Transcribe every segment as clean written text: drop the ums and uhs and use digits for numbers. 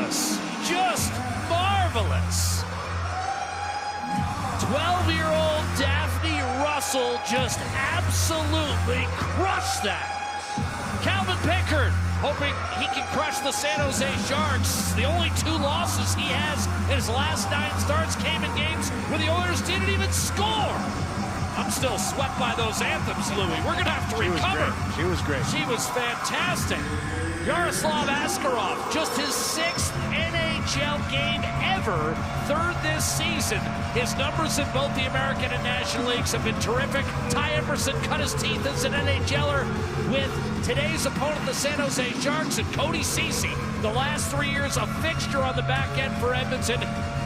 marvelous. Just marvelous. 12-year-old Daphne Russell just absolutely crushed that. Calvin Pickard hoping he can crush the San Jose Sharks. The only 2 losses he has in his last 9 starts came in games where the Oilers didn't even score. I'm still swept by those anthems, Louis. We're going to have to recover. She was great. She was fantastic. Yaroslav Askarov, just his 6th NHL game ever, 3rd this season. His numbers in both the American and National Leagues have been terrific. Ty Emberson cut his teeth as an NHLer with today's opponent, the San Jose Sharks, and Cody Ceci, the last 3 years a fixture on the back end for Edmonton.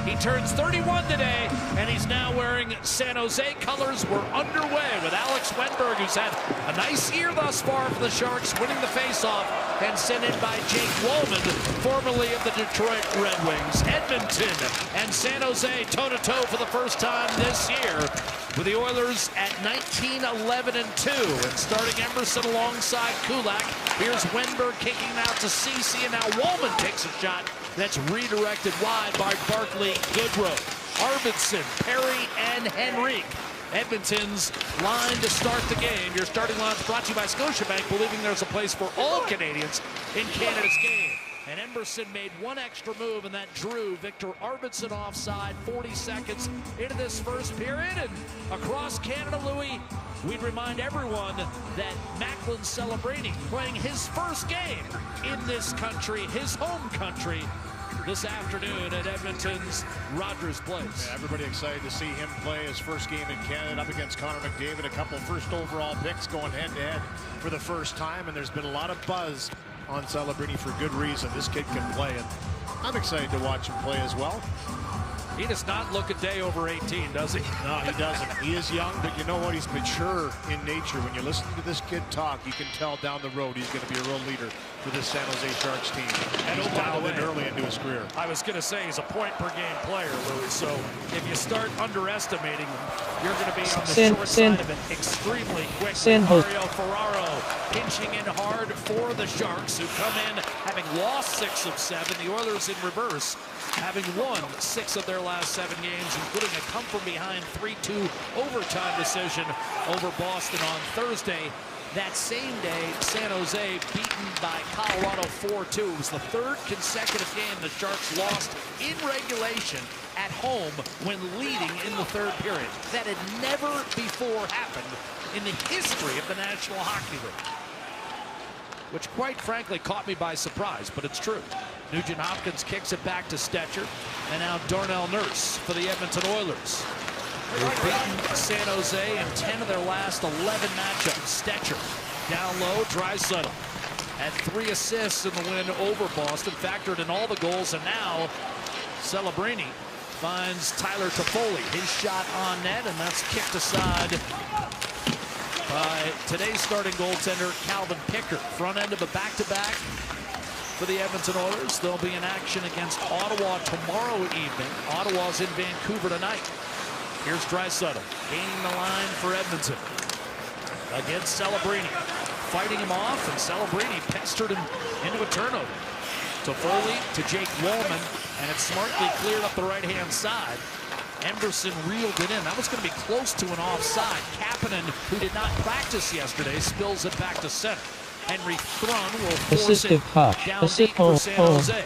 He turns 31 today, and he's now wearing San Jose colors. We're underway with Alex Wenberg, who's had a nice year thus far for the Sharks, winning the faceoff, and sent in by Jake Wollman, formerly of the Detroit Red Wings. Edmonton and San Jose toe-to-toe for the first time this year, with the Oilers at 19-11-2, and starting Emberson alongside Kulak. Here's Wenberg kicking out to Ceci, and now Wollman takes a shot that's redirected wide by Barclay Goodrow. Arvidsson, Perry, and Henrique. Edmonton's line to start the game. Your starting line is brought to you by Scotiabank, believing there's a place for all Canadians in Canada's game. And Emberson made one extra move, and that drew Victor Arvidsson offside 40 seconds into this first period. And across Canada, Louis, we'd remind everyone that Macklin Celebrini playing his first game in this country, his home country, this afternoon at Edmonton's Rogers Place. Yeah, everybody excited to see him play his first game in Canada up against Connor McDavid. A couple first overall picks going head-to-head for the first time, and there's been a lot of buzz on Celebrini for good reason. This kid can play, and I'm excited to watch him play as well. He does not look a day over 18, does he? No, he doesn't. He is young, but you know what? He's mature in nature. When you listen to this kid talk, you can tell down the road he's going to be a real leader for this San Jose Sharks team. And he's dialed in early into his career. I was going to say he's a point-per-game player, Louis, so if you start underestimating him, you're going to be on the short side of it extremely quickly. Mario Ferraro pinching in hard for the Sharks, who come in having lost 6 of 7. The Oilers in reverse, having won 6 of their last 7 games, including a come-from-behind 3-2 overtime decision over Boston on Thursday. That same day, San Jose beaten by Colorado 4-2. It was the 3rd consecutive game the Sharks lost in regulation at home when leading in the 3rd period. That had never before happened in the history of the National Hockey League, which quite frankly caught me by surprise, but it's true. Nugent Hopkins kicks it back to Stetcher, and now Darnell Nurse for the Edmonton Oilers. They've beaten San Jose in 10 of their last 11 matchups. Stetcher down low, Draisaitl had 3 assists in the win over Boston, factored in all the goals, and now Celebrini finds Tyler Toffoli. His shot on net, and that's kicked aside by today's starting goaltender, Calvin Pickard. Front end of a back-to-back for the Edmonton Oilers. They'll be in action against Ottawa tomorrow evening. Ottawa's in Vancouver tonight. Here's Draisaitl gaining the line for Edmonton against Celebrini. Fighting him off, and Celebrini pestered him into a turnover. Toffoli to Jake Wollman, and it's smartly cleared up the right-hand side. Emberson reeled it in. That was going to be close to an offside. Kapanen, who did not practice yesterday, spills it back to center. Henry Thrun will force it down deep for San Jose.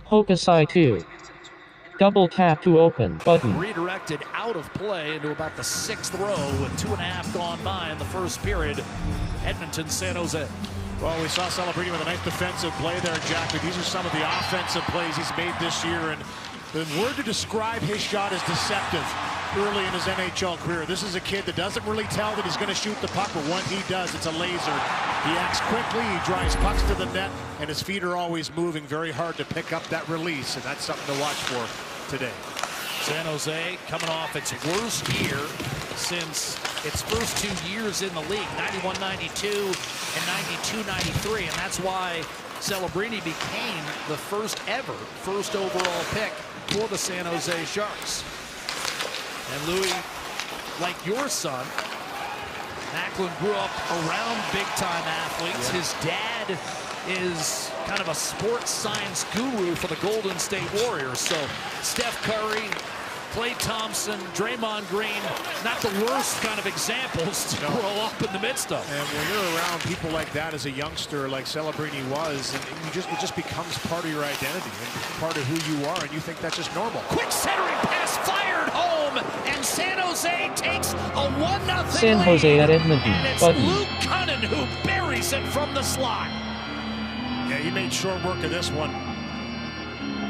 Hokusai 2. Double tap to open button. Redirected out of play into about the 6th row with 2.5 gone by in the first period. Edmonton, San Jose. Well, we saw Celebrini with a nice defensive play there, Jack, but these are some of the offensive plays he's made this year, and the word to describe his shot is deceptive early in his NHL career. This is a kid that doesn't really tell that he's going to shoot the puck, but when he does, it's a laser. He acts quickly, he drives pucks to the net, and his feet are always moving very hard to pick up that release, and that's something to watch for today. San Jose coming off its worst year since its first 2 years in the league, 91-92 and 92-93, and that's why Celebrini became the first overall pick for the San Jose Sharks. And Louis, like your son, Macklin grew up around big-time athletes. His dad is kind of a sports science guru for the Golden State Warriors. So Steph Curry, Klay Thompson, Draymond Green, not the worst kind of examples to grow up in the midst of. And when you're around people like that as a youngster, like Celebrini was, and it just becomes part of your identity and part of who you are, and you think that's just normal. Quick centering pass fired home, and San Jose takes a 1-0 San Jose at Edmonton. and it's Button. Luke Cunnin who buries it from the slot. Yeah, he made short work of this one.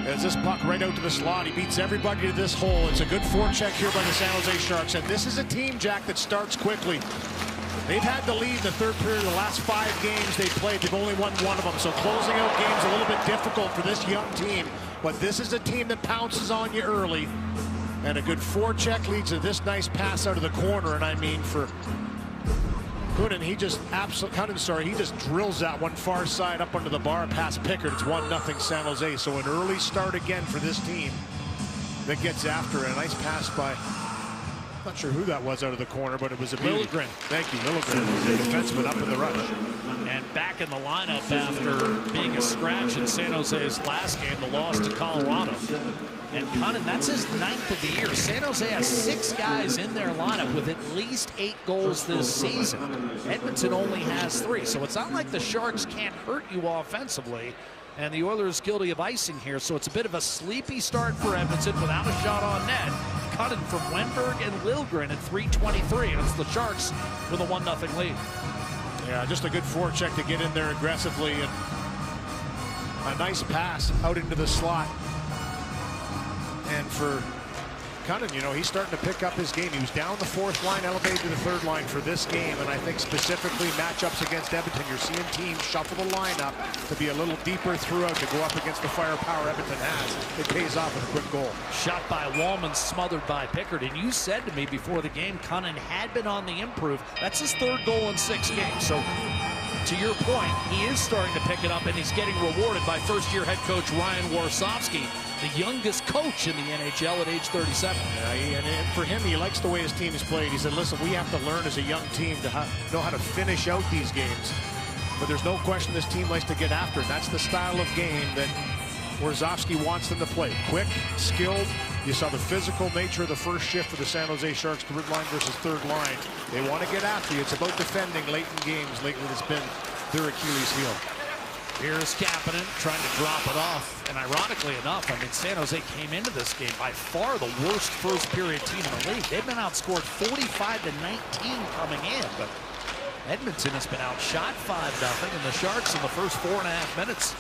As this puck right out to the slot, he beats everybody to this hole. It's a good forecheck here by the San Jose Sharks. And this is a team, Jack, that starts quickly. They've had the lead in the third period of the last 5 games they played. They've only won 1 of them. So closing out games a little bit difficult for this young team. But this is a team that pounces on you early. And a good forecheck leads to this nice pass out of the corner. And I mean, for Cunnin, he just he just drills that one far side up under the bar past Pickard. It's 1-0 San Jose. So an early start again for this team that gets after it. A nice pass by, I'm not sure who that was out of the corner, but it was a Liljegren. Thank you, Liljegren, the defenseman up in the rush. And back in the lineup after being a scratch in San Jose's last game, the loss to Colorado. And Cunnin, that's his 9th of the year. San Jose has 6 guys in their lineup with at least 8 goals this season. Edmonton only has 3. So it's not like the Sharks can't hurt you offensively. And the Oilers guilty of icing here. So it's a bit of a sleepy start for Edmonton without a shot on net. Cunnin from Wenberg and Liljegren at 3:23. And it's the Sharks with a 1-0 lead. Yeah, just a good forecheck to get in there aggressively. And a nice pass out into the slot. And for Cunnin, you know, he's starting to pick up his game. He was down the 4th line, elevated to the 3rd line for this game. And I think specifically matchups against Edmonton, you're seeing teams shuffle the lineup to be a little deeper throughout to go up against the firepower Edmonton has. It pays off with a quick goal. Shot by Wallman, smothered by Pickard. And you said to me before the game, Cunnin had been on the improve. That's his 3rd goal in 6 games. So to your point, he is starting to pick it up, and he's getting rewarded by first-year head coach Ryan Warsofsky, the youngest coach in the NHL at age 37. Yeah, and for him, he likes the way his team is played. He said, listen, we have to learn as a young team to know how to finish out these games. But there's no question this team likes to get after it. That's the style of game that Warsofsky wants them to play. Quick, skilled. You saw the physical nature of the first shift for the San Jose Sharks, 3rd line versus 3rd line. They want to get after you. It's about defending late in games. Lately, it's been their Achilles heel. Here's Kapanen trying to drop it off. And ironically enough, I mean, San Jose came into this game by far the worst first-period team in the league. They've been outscored 45-19 coming in. But Edmonton has been outshot 5-0. And the Sharks in the first 4.5 minutes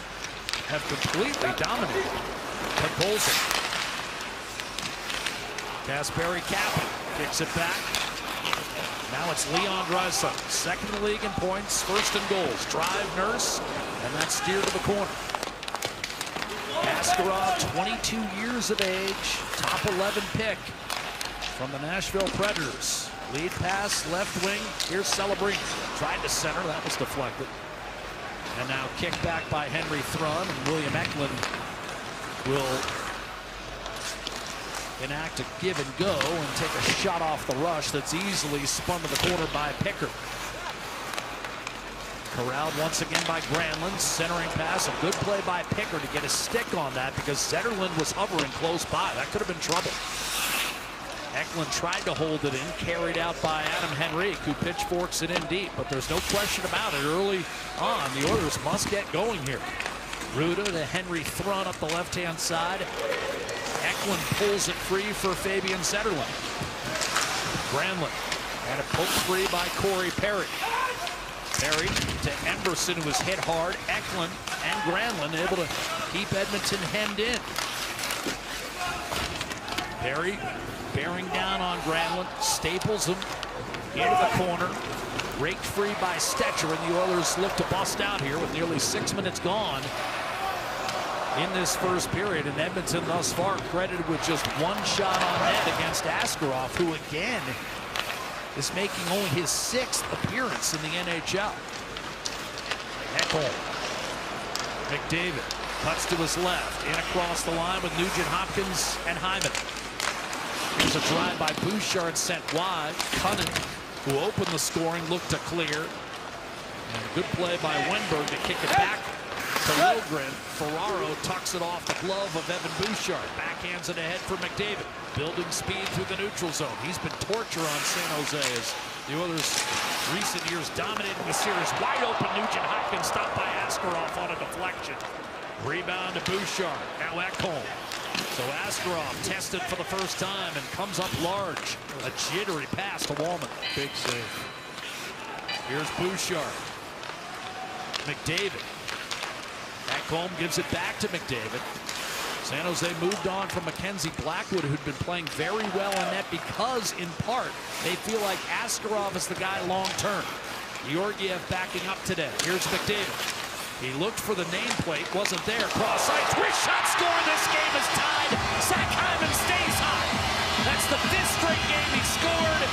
have completely dominated. Compulsion. Kasperi Kapanen kicks it back. Now it's Leon Draisaitl, 2nd in the league in points, 1st in goals. Drive, Nurse, and that's steered to the corner. Askarov, 22 years of age, top 11 pick from the Nashville Predators. Lead pass, left wing. Here's Celebrini. Tried to center, that was deflected. And now kicked back by Henry Thrun, and William Eklund will enact a give and go and take a shot off the rush that's easily spun to the corner by Pickard. Corralled once again by Granlund. Centering pass. A good play by Pickard to get a stick on that because Zetterlund was hovering close by. That could have been trouble. Eklund tried to hold it in. Carried out by Adam Henrique, who pitchforks it in deep. But there's no question about it. Early on, the Oilers must get going here. Ruda to Henry Thrun up the left-hand side. Eklund pulls it free for Fabian Zetterlund. Granlund had it poked free by Corey Perry. Perry to Emberson, who was hit hard. Eklund and Granlund able to keep Edmonton hemmed in. Perry bearing down on Granlund, staples him into the corner. Raked free by Stetcher, and the Oilers look to bust out here with nearly 6 minutes gone in this first period. And Edmonton thus far credited with just 1 shot on net against Askarov, who again is making only his 6th appearance in the NHL. Ekholm. McDavid cuts to his left, in across the line with Nugent Hopkins and Hyman. There's a drive by Bouchard sent wide. Cunnin, who opened the scoring, looked to clear. And a good play by Wenberg to kick it back to Lilgren. Ferraro tucks it off the glove of Evan Bouchard. Backhands it ahead for McDavid. Building speed through the neutral zone. He's been torture on San Jose as the Oilers recent years dominating the series. Wide open Nugent Hopkins stopped by Askarov on a deflection. Rebound to Bouchard. Now Ekholm. So Askarov tested for the first time and comes up large. A jittery pass to Wallman. Big save. Here's Bouchard. McDavid. Ekholm gives it back to McDavid. San Jose moved on from Mackenzie Blackwood, who'd been playing very well in net because, in part, they feel like Askarov is the guy long-term. Georgiev backing up today. Here's McDavid. He looked for the nameplate, wasn't there. Cross ice, three-shot score. This game is tied. Zach Hyman stays hot. That's the 5th straight game he scored,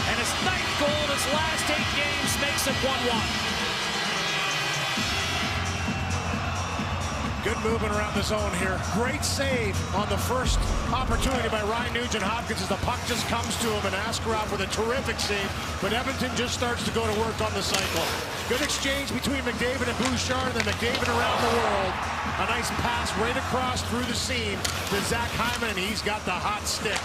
and his 9th goal in his last 8 games makes it 1-1. Good movement around the zone here. Great save on the first opportunity by Ryan Nugent-Hopkins as the puck just comes to him, and Askarov with a terrific save. But Edmonton just starts to go to work on the cycle. Good exchange between McDavid and Bouchard, and then McDavid around the world. A nice pass right across through the seam to Zach Hyman, and he's got the hot stick.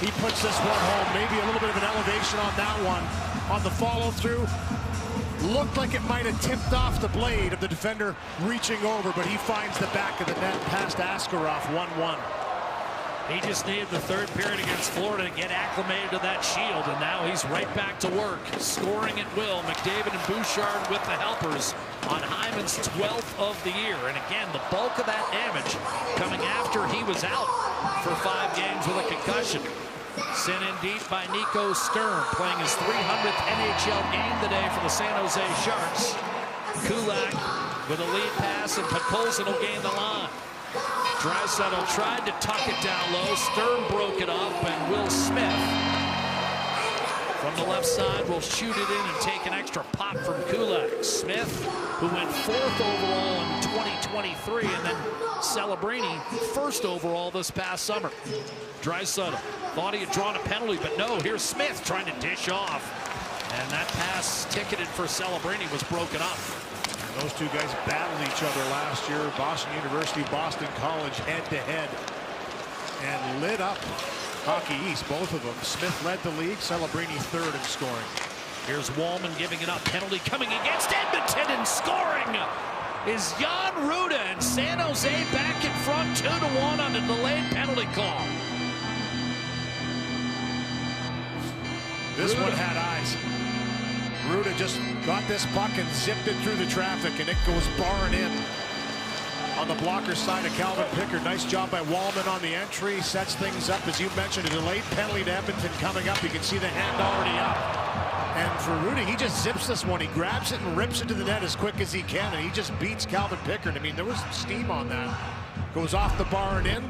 He puts this one home. Maybe a little bit of an elevation on that one. On the follow-through, looked like it might have tipped off the blade of the defender reaching over, but he finds the back of the net past Askarov. 1-1. He just needed the 3rd period against Florida to get acclimated to that shield, and now he's right back to work, scoring at will. McDavid and Bouchard with the helpers on Hyman's 12th of the year. And again, the bulk of that damage coming after he was out for 5 games with a concussion. Sent in deep by Nico Sturm, playing his 300th NHL game today for the San Jose Sharks. Kulak with a lead pass, and Podkolzin will gain the line. Draisaitl tried to tuck it down low. Sturm broke it up, and Will Smith from the left side will shoot it in and take an extra pop from Kulak. Smith, who went 4th overall in 2023, and then Celebrini 1st overall this past summer. Draisaitl thought he had drawn a penalty, but no, here's Smith trying to dish off. And that pass ticketed for Celebrini was broken up. Those two guys battled each other last year. Boston University, Boston College, head-to-head. And lit up Hockey East, both of them. Smith led the league, Celebrini 3rd in scoring. Here's Wallman giving it up. Penalty coming against Edmonton, and scoring is Jan Ruda, and San Jose back in front 2-1 on a delayed penalty call. This one had eyes. Ruda just got this puck and zipped it through the traffic, and it goes barring in on the blocker side of Calvin Pickard. Nice job by Wallman on the entry. Sets things up, as you mentioned, a delayed penalty to Edmonton coming up. You can see the hand already up. And for Ruda, he just zips this one. He grabs it and rips it to the net as quick as he can, and he just beats Calvin Pickard. I mean, there was steam on that. Goes off the bar and in.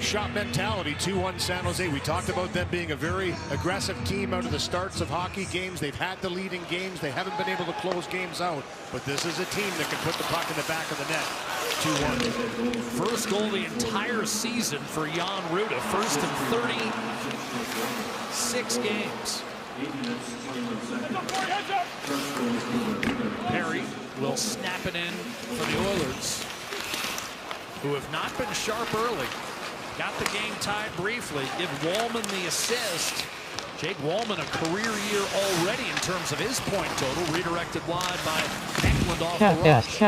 Shot mentality, 2-1 San Jose. We talked about them being a very aggressive team out of the starts of hockey games. They've had the lead in games. They haven't been able to close games out. But this is a team that can put the puck in the back of the net. 2-1. First goal the entire season for Jan Ruda. First in 36 games. Perry will snap it in for the Oilers, who have not been sharp early. Got the game tied briefly. Give Wallman the assist. Jake Wallman, a career year already in terms of his point total. Redirected wide by Eklund off the rush.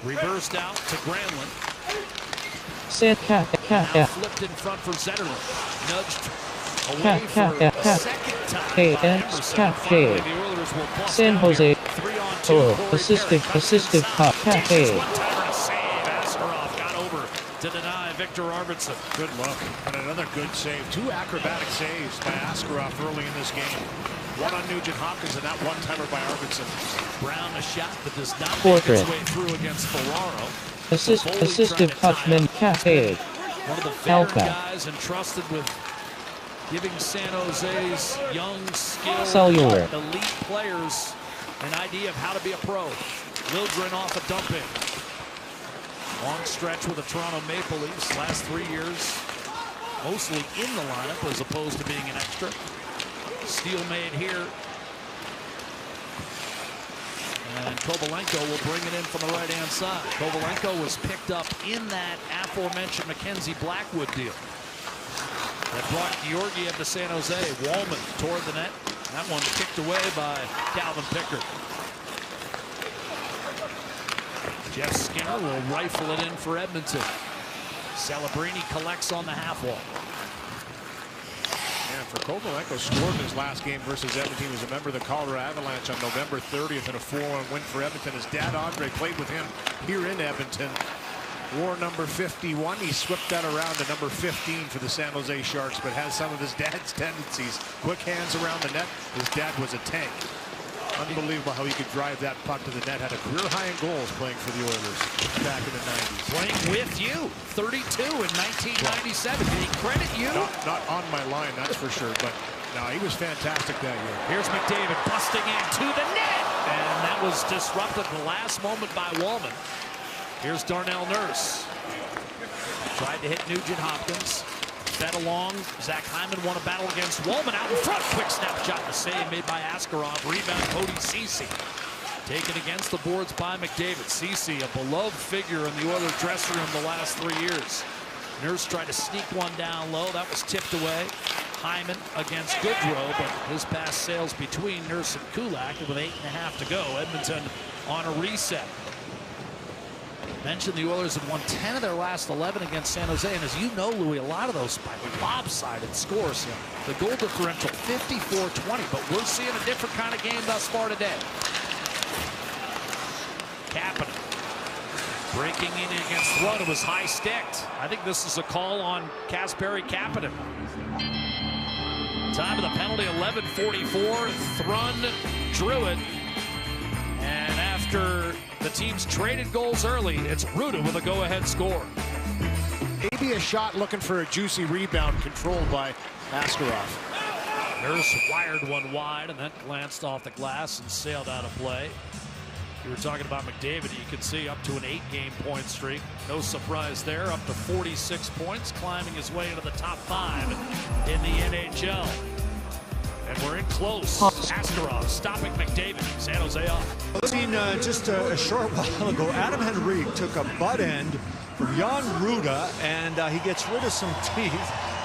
Reversed out to Granlund. Now flipped in front for Zetterlund. Nudged away for a second time by Emerson. Finally, the Oilers will bust San down Jose. here. 3-on-2. Assistive puck. One-timer to save. Askarov got over to deny Victor Arvidsson. Good look, and another good save. 2 acrobatic saves by Askarov early in this game. One on Nugent Hopkins and that one-timer by Arvidsson. Brown a shot that does not make its way through against Ferraro. Assistive touchman Cafe. One of the veteran guys entrusted with giving San Jose's young, skilled, elite players an idea of how to be a pro. Lilgren off a dump in. Long stretch with the Toronto Maple Leafs. Last 3 years, mostly in the lineup as opposed to being an extra. Steal made here. And Kovalenko will bring it in from the right-hand side. Kovalenko was picked up in that aforementioned Mackenzie Blackwood deal that brought Georgiev to San Jose. Wallman toward the net. That one kicked away by Calvin Pickard. Jeff Skinner will rifle it in for Edmonton. Celebrini collects on the half wall. And for Kovalenko, scored in his last game versus Edmonton. He was a member of the Colorado Avalanche on November 30th in a 4-1 win for Edmonton. His dad, Andre, played with him here in Edmonton. Wore number 51. He swept that around to number 15 for the San Jose Sharks, but has some of his dad's tendencies. Quick hands around the net. His dad was a tank. Unbelievable how he could drive that puck to the net. Had a career high in goals playing for the Oilers back in the 90s. Playing with you, 32 in 1997. Did he credit you? Not on my line, that's for sure. But no, he was fantastic that year. Here's McDavid busting into the net, and that was disrupted at the last moment by Wallman. Here's Darnell Nurse. Tried to hit Nugent Hopkins. Fed along. Zach Hyman won a battle against Wallman out in front. Quick snapshot, the save made by Askarov. Rebound Cody Ceci. Taken against the boards by McDavid. Ceci, a beloved figure in the Oilers dressing room the last 3 years. Nurse tried to sneak one down low. That was tipped away. Hyman against Goodrow, but his pass sails between Nurse and Kulak with 8.5 to go. Edmonton on a reset. Mentioned the Oilers have won 10 of their last 11 against San Jose, and as you know, Louis, a lot of those by lopsided scores. The goal differential 54-20, but we're seeing a different kind of game thus far today. Kapanen breaking in against Thrun. It was high sticked. I think this is a call on Kasperi Kapanen. Time of the penalty 11:44. Thrun drew it. And after the teams traded goals early, it's Ruda with a go-ahead score. Maybe a shot looking for a juicy rebound controlled by Askarov. Nurse wired one wide and then glanced off the glass and sailed out of play. You were talking about McDavid. You can see up to an 8-game point streak. No surprise there. Up to 46 points, climbing his way into the top 5 in the NHL. And we're in close. Askarov stopping McDavid. San Jose off. I've seen just a short while ago, Adam Henrique took a butt end from Jan Ruda, and he gets rid of some teeth.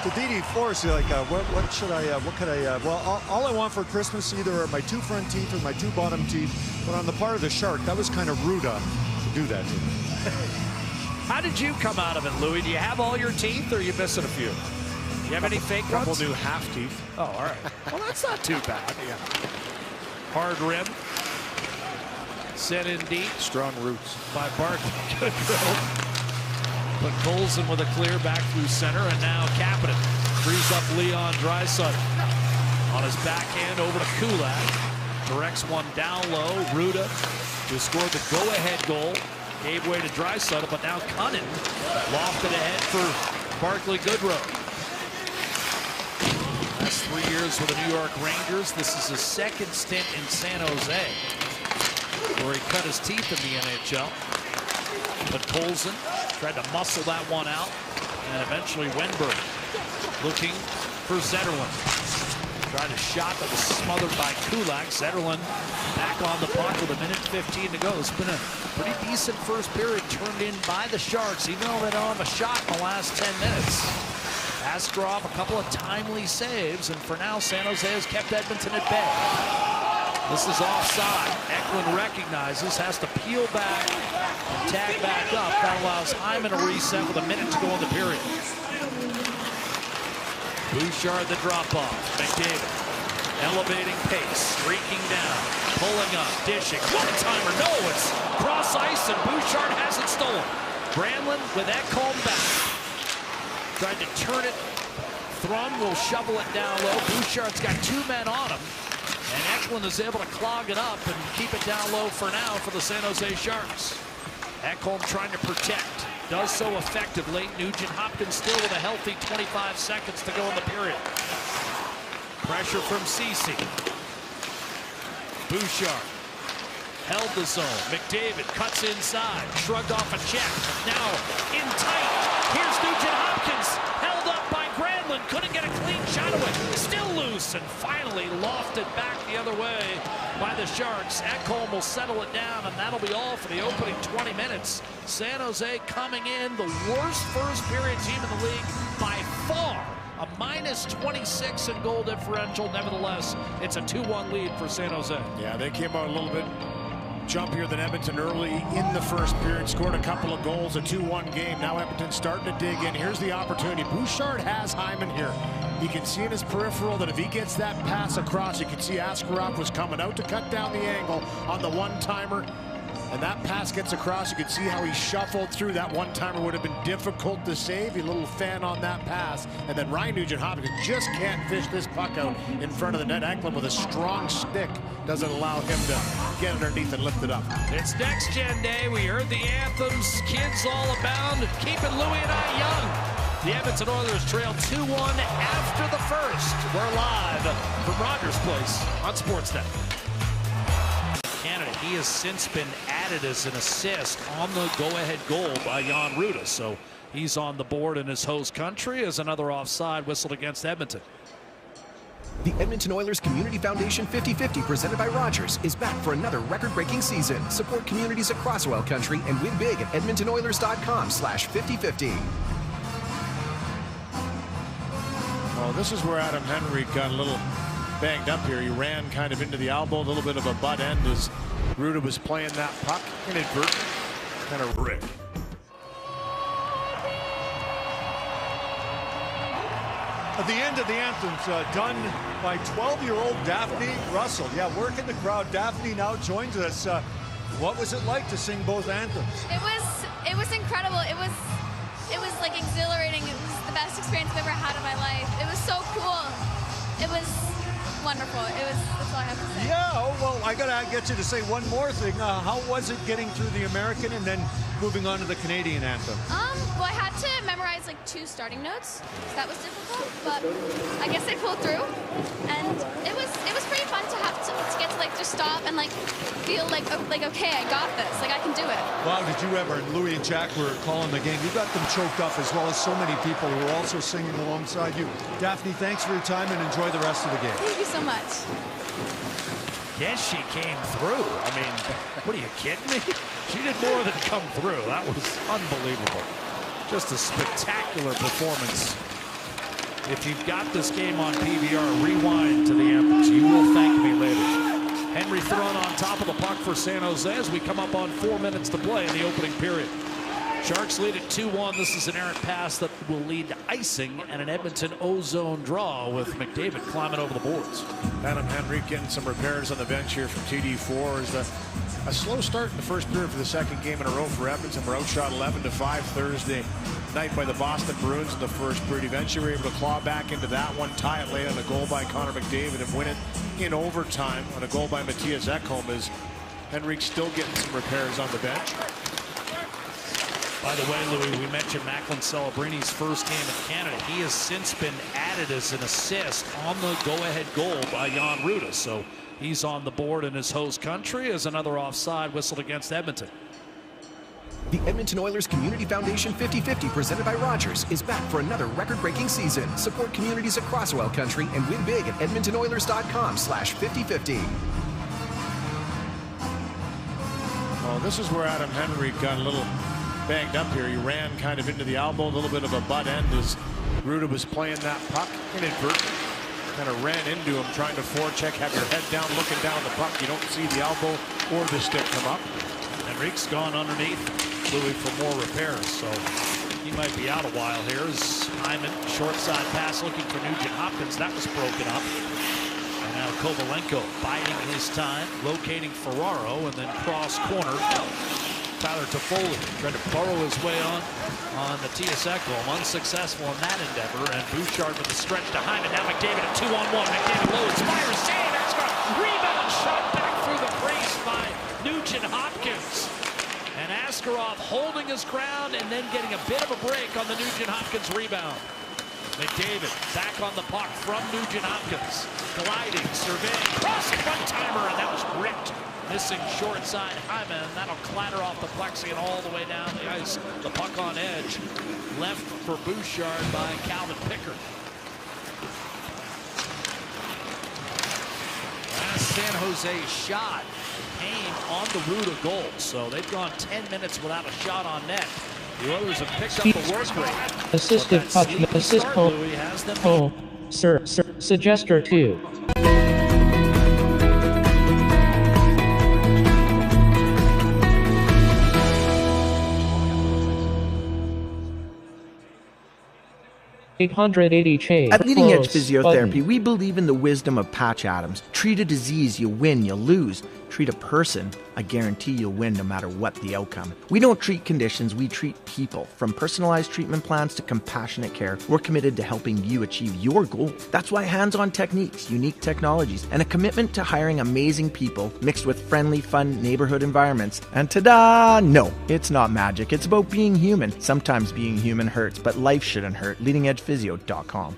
To Didi Force, like, what should I, what could I, well, all I want for Christmas either are my 2 front teeth or my 2 bottom teeth. But on the part of the Shark, that was kind of Ruda to do that to me. How did you come out of it, Louis? Do you have all your teeth, or are you missing a few? You have any fake ones? Couple new half teeth. Oh, all right. Well, that's not too bad. Yeah. Hard rim. Set in deep. Strong roots. By Barkley. Good throw. But Colson with a clear back through center, and now Kapanen frees up Leon Draisaitl. On his backhand over to Kulak. Directs one down low. Ruda, who scored the go-ahead goal, gave way to Draisaitl, but now Cunnin lofted ahead for Barkley Goodrow. Last 3 years with the New York Rangers. This is his second stint in San Jose, where he cut his teeth in the NHL. But Colson tried to muscle that one out, and eventually Wenberg looking for Zetterlund. Tried a shot that was smothered by Kulak. Zetterlund back on the puck with 1:15 to go. It's been a pretty decent first period turned in by the Sharks, even though they don't have a shot in the last 10 minutes. Askarov a couple of timely saves, and for now San Jose has kept Edmonton at bay. This is offside. Eklund recognizes, has to peel back and tag back up. That allows Hyman a reset with 1 minute to go in the period. Bouchard the drop-off. McDavid elevating pace, streaking down, pulling up, dishing. One-timer, no, it's cross ice, and Bouchard has it stolen. Granlund with Ekholm back. Tried to turn it. Thrun will shovel it down low. Bouchard's got 2 men on him. And Eklund is able to clog it up and keep it down low for now for the San Jose Sharks. Ekholm trying to protect. Does so effectively. Nugent Hopkins still with a healthy 25 seconds to go in the period. Pressure from Ceci. Bouchard held the zone. McDavid cuts inside. Shrugged off a check. Now in tight. Here's Nugent Hopkins. Held up by Granlund. couldn't get a clean shot away. Still loose and finally lofted back the other way by the Sharks. Ekholm will settle it down, and that'll be all for the opening 20 minutes. San Jose coming in the worst first period team in the league by far. A -26 in goal differential. Nevertheless, it's a 2-1 lead for San Jose. Yeah, they came out a little bit jumpier than Edmonton early in the first period, scored a couple of goals, a 2-1 game. Now Edmonton's starting to dig in. Here's the opportunity. Bouchard has Hyman here. You can see in his peripheral that if he gets that pass across, you can see Askarov was coming out to cut down the angle on the one-timer. And that pass gets across. You can see how he shuffled through. That one-timer would have been difficult to save. A little fan on that pass. And then Ryan Nugent-Hopkins just can't fish this puck out in front of the net. Ekholm with a strong stick doesn't allow him to get underneath and lift it up. It's Next Gen Day. We heard the anthems, kids all abound, keeping Louie and I young. The Edmonton Oilers trail 2-1 after the first. We're live from Rogers Place on Sportsnet. Canada, he has since been added as an assist on the go-ahead goal by Jan Rutta. So he's on the board in his host country as another offside whistled against Edmonton. The Edmonton Oilers Community Foundation 50-50 presented by Rogers is back for another record-breaking season. Support communities across oil country and win big at edmontonoilers.com/50-50. Well, this is where Adam Henrique got a little banged up here. He ran kind of into the elbow, a little bit of a butt end as Rutta was playing that puck. Inadvertent, kind of rigged. At the end of the anthems, done by 12-year-old Daphne Russell. Yeah, working the crowd. Daphne now joins us. What was it like to sing both anthems? It was incredible. It was like exhilarating. It was the best experience I've ever had in my life. It was so cool. It was wonderful. That's all I have to say. Yeah, oh, well, I gotta get you to say one more thing. How was it getting through the American and then moving on to the Canadian anthem? Well, I had to memorize like 2 starting notes, so that was difficult, but I guess I pulled through, and it was pretty fun to have to get to like just stop and like feel like okay, I got this, like I can do it. Wow, did you ever? And Louie and Jack were calling the game. You got them choked up as well as so many people who were also singing alongside you. Daphne, thanks for your time and enjoy the rest of the game. Thank you so much. Yes, she came through. I mean, what are you kidding me? She did more than come through. That was unbelievable. Just a spectacular performance. If you've got this game on PVR, rewind to the anthems. You will thank me later. Henry thrown on top of the puck for San Jose as we come up on 4 minutes to play in the opening period. Sharks lead at 2-1. This is an errant pass that will lead to icing and an Edmonton O-zone draw with McDavid climbing over the boards. Adam Henrique getting some repairs on the bench here from TD4. Is a slow start in the first period for the second game in a row for Edmonton. We're outshot 11-5 Thursday night by the Boston Bruins in the first period. Eventually we were able to claw back into that one, tie it late on a goal by Connor McDavid and win it in overtime on a goal by Matthias Ekholm as Henrique still getting some repairs on the bench. By the way, Louis, we mentioned Macklin Celebrini's first game in Canada. He has since been added as an assist on the go-ahead goal by Jan Rutta. So he's on the board in his host country as another offside whistled against Edmonton. The Edmonton Oilers Community Foundation 50-50 presented by Rogers is back for another record-breaking season. Support communities across oil country and win big at edmontonoilers.com/50-50. Well, this is where Adam Henrique got a little banged up here. He ran kind of into the elbow, a little bit of a butt end as Rutta was playing that puck. Inadvertent, kind of ran into him, trying to forecheck, have your head down, looking down the puck. You don't see the elbow or the stick come up. Henrique's gone underneath Louis for more repairs, so he might be out a while here. As Hyman, short side pass looking for Nugent-Hopkins. That was broken up. And now Kovalenko biding his time, locating Ferraro, and then cross corner. Tyler Toffoli tried to burrow his way on Matthias Ekholm, unsuccessful in that endeavor, and Bouchard with the stretch to Hyman. Now McDavid at 2-on-1. McDavid loads, fires, save, Askarov, rebound, shot back through the crease by Nugent-Hopkins. And Askarov holding his ground and then getting a bit of a break on the Nugent-Hopkins rebound. McDavid back on the puck from Nugent-Hopkins, gliding, surveying, crossing, one-timer, and that was ripped. Missing short side Hyman, and that'll clatter off the plexi and all the way down the ice. The puck on edge, left for Bouchard by Calvin Pickard. San Jose shot came on the Ruda goal. So they've gone 10 minutes without a shot on net. The Oilers have picked up the work rate. Assisted touch, assist home, sir, suggester 2. $880 At Leading Edge Close Physiotherapy, button. we believe in the wisdom of Patch Adams. Treat a disease, you win, you lose. Treat a person, I guarantee you'll win no matter what the outcome. We don't treat conditions, we treat people. From personalized treatment plans to compassionate care, we're committed to helping you achieve your goal. That's why hands-on techniques, unique technologies, and a commitment to hiring amazing people mixed with friendly, fun neighborhood environments. And ta-da! No, it's not magic. It's about being human. Sometimes being human hurts, but life shouldn't hurt. LeadingEdgePhysio.com.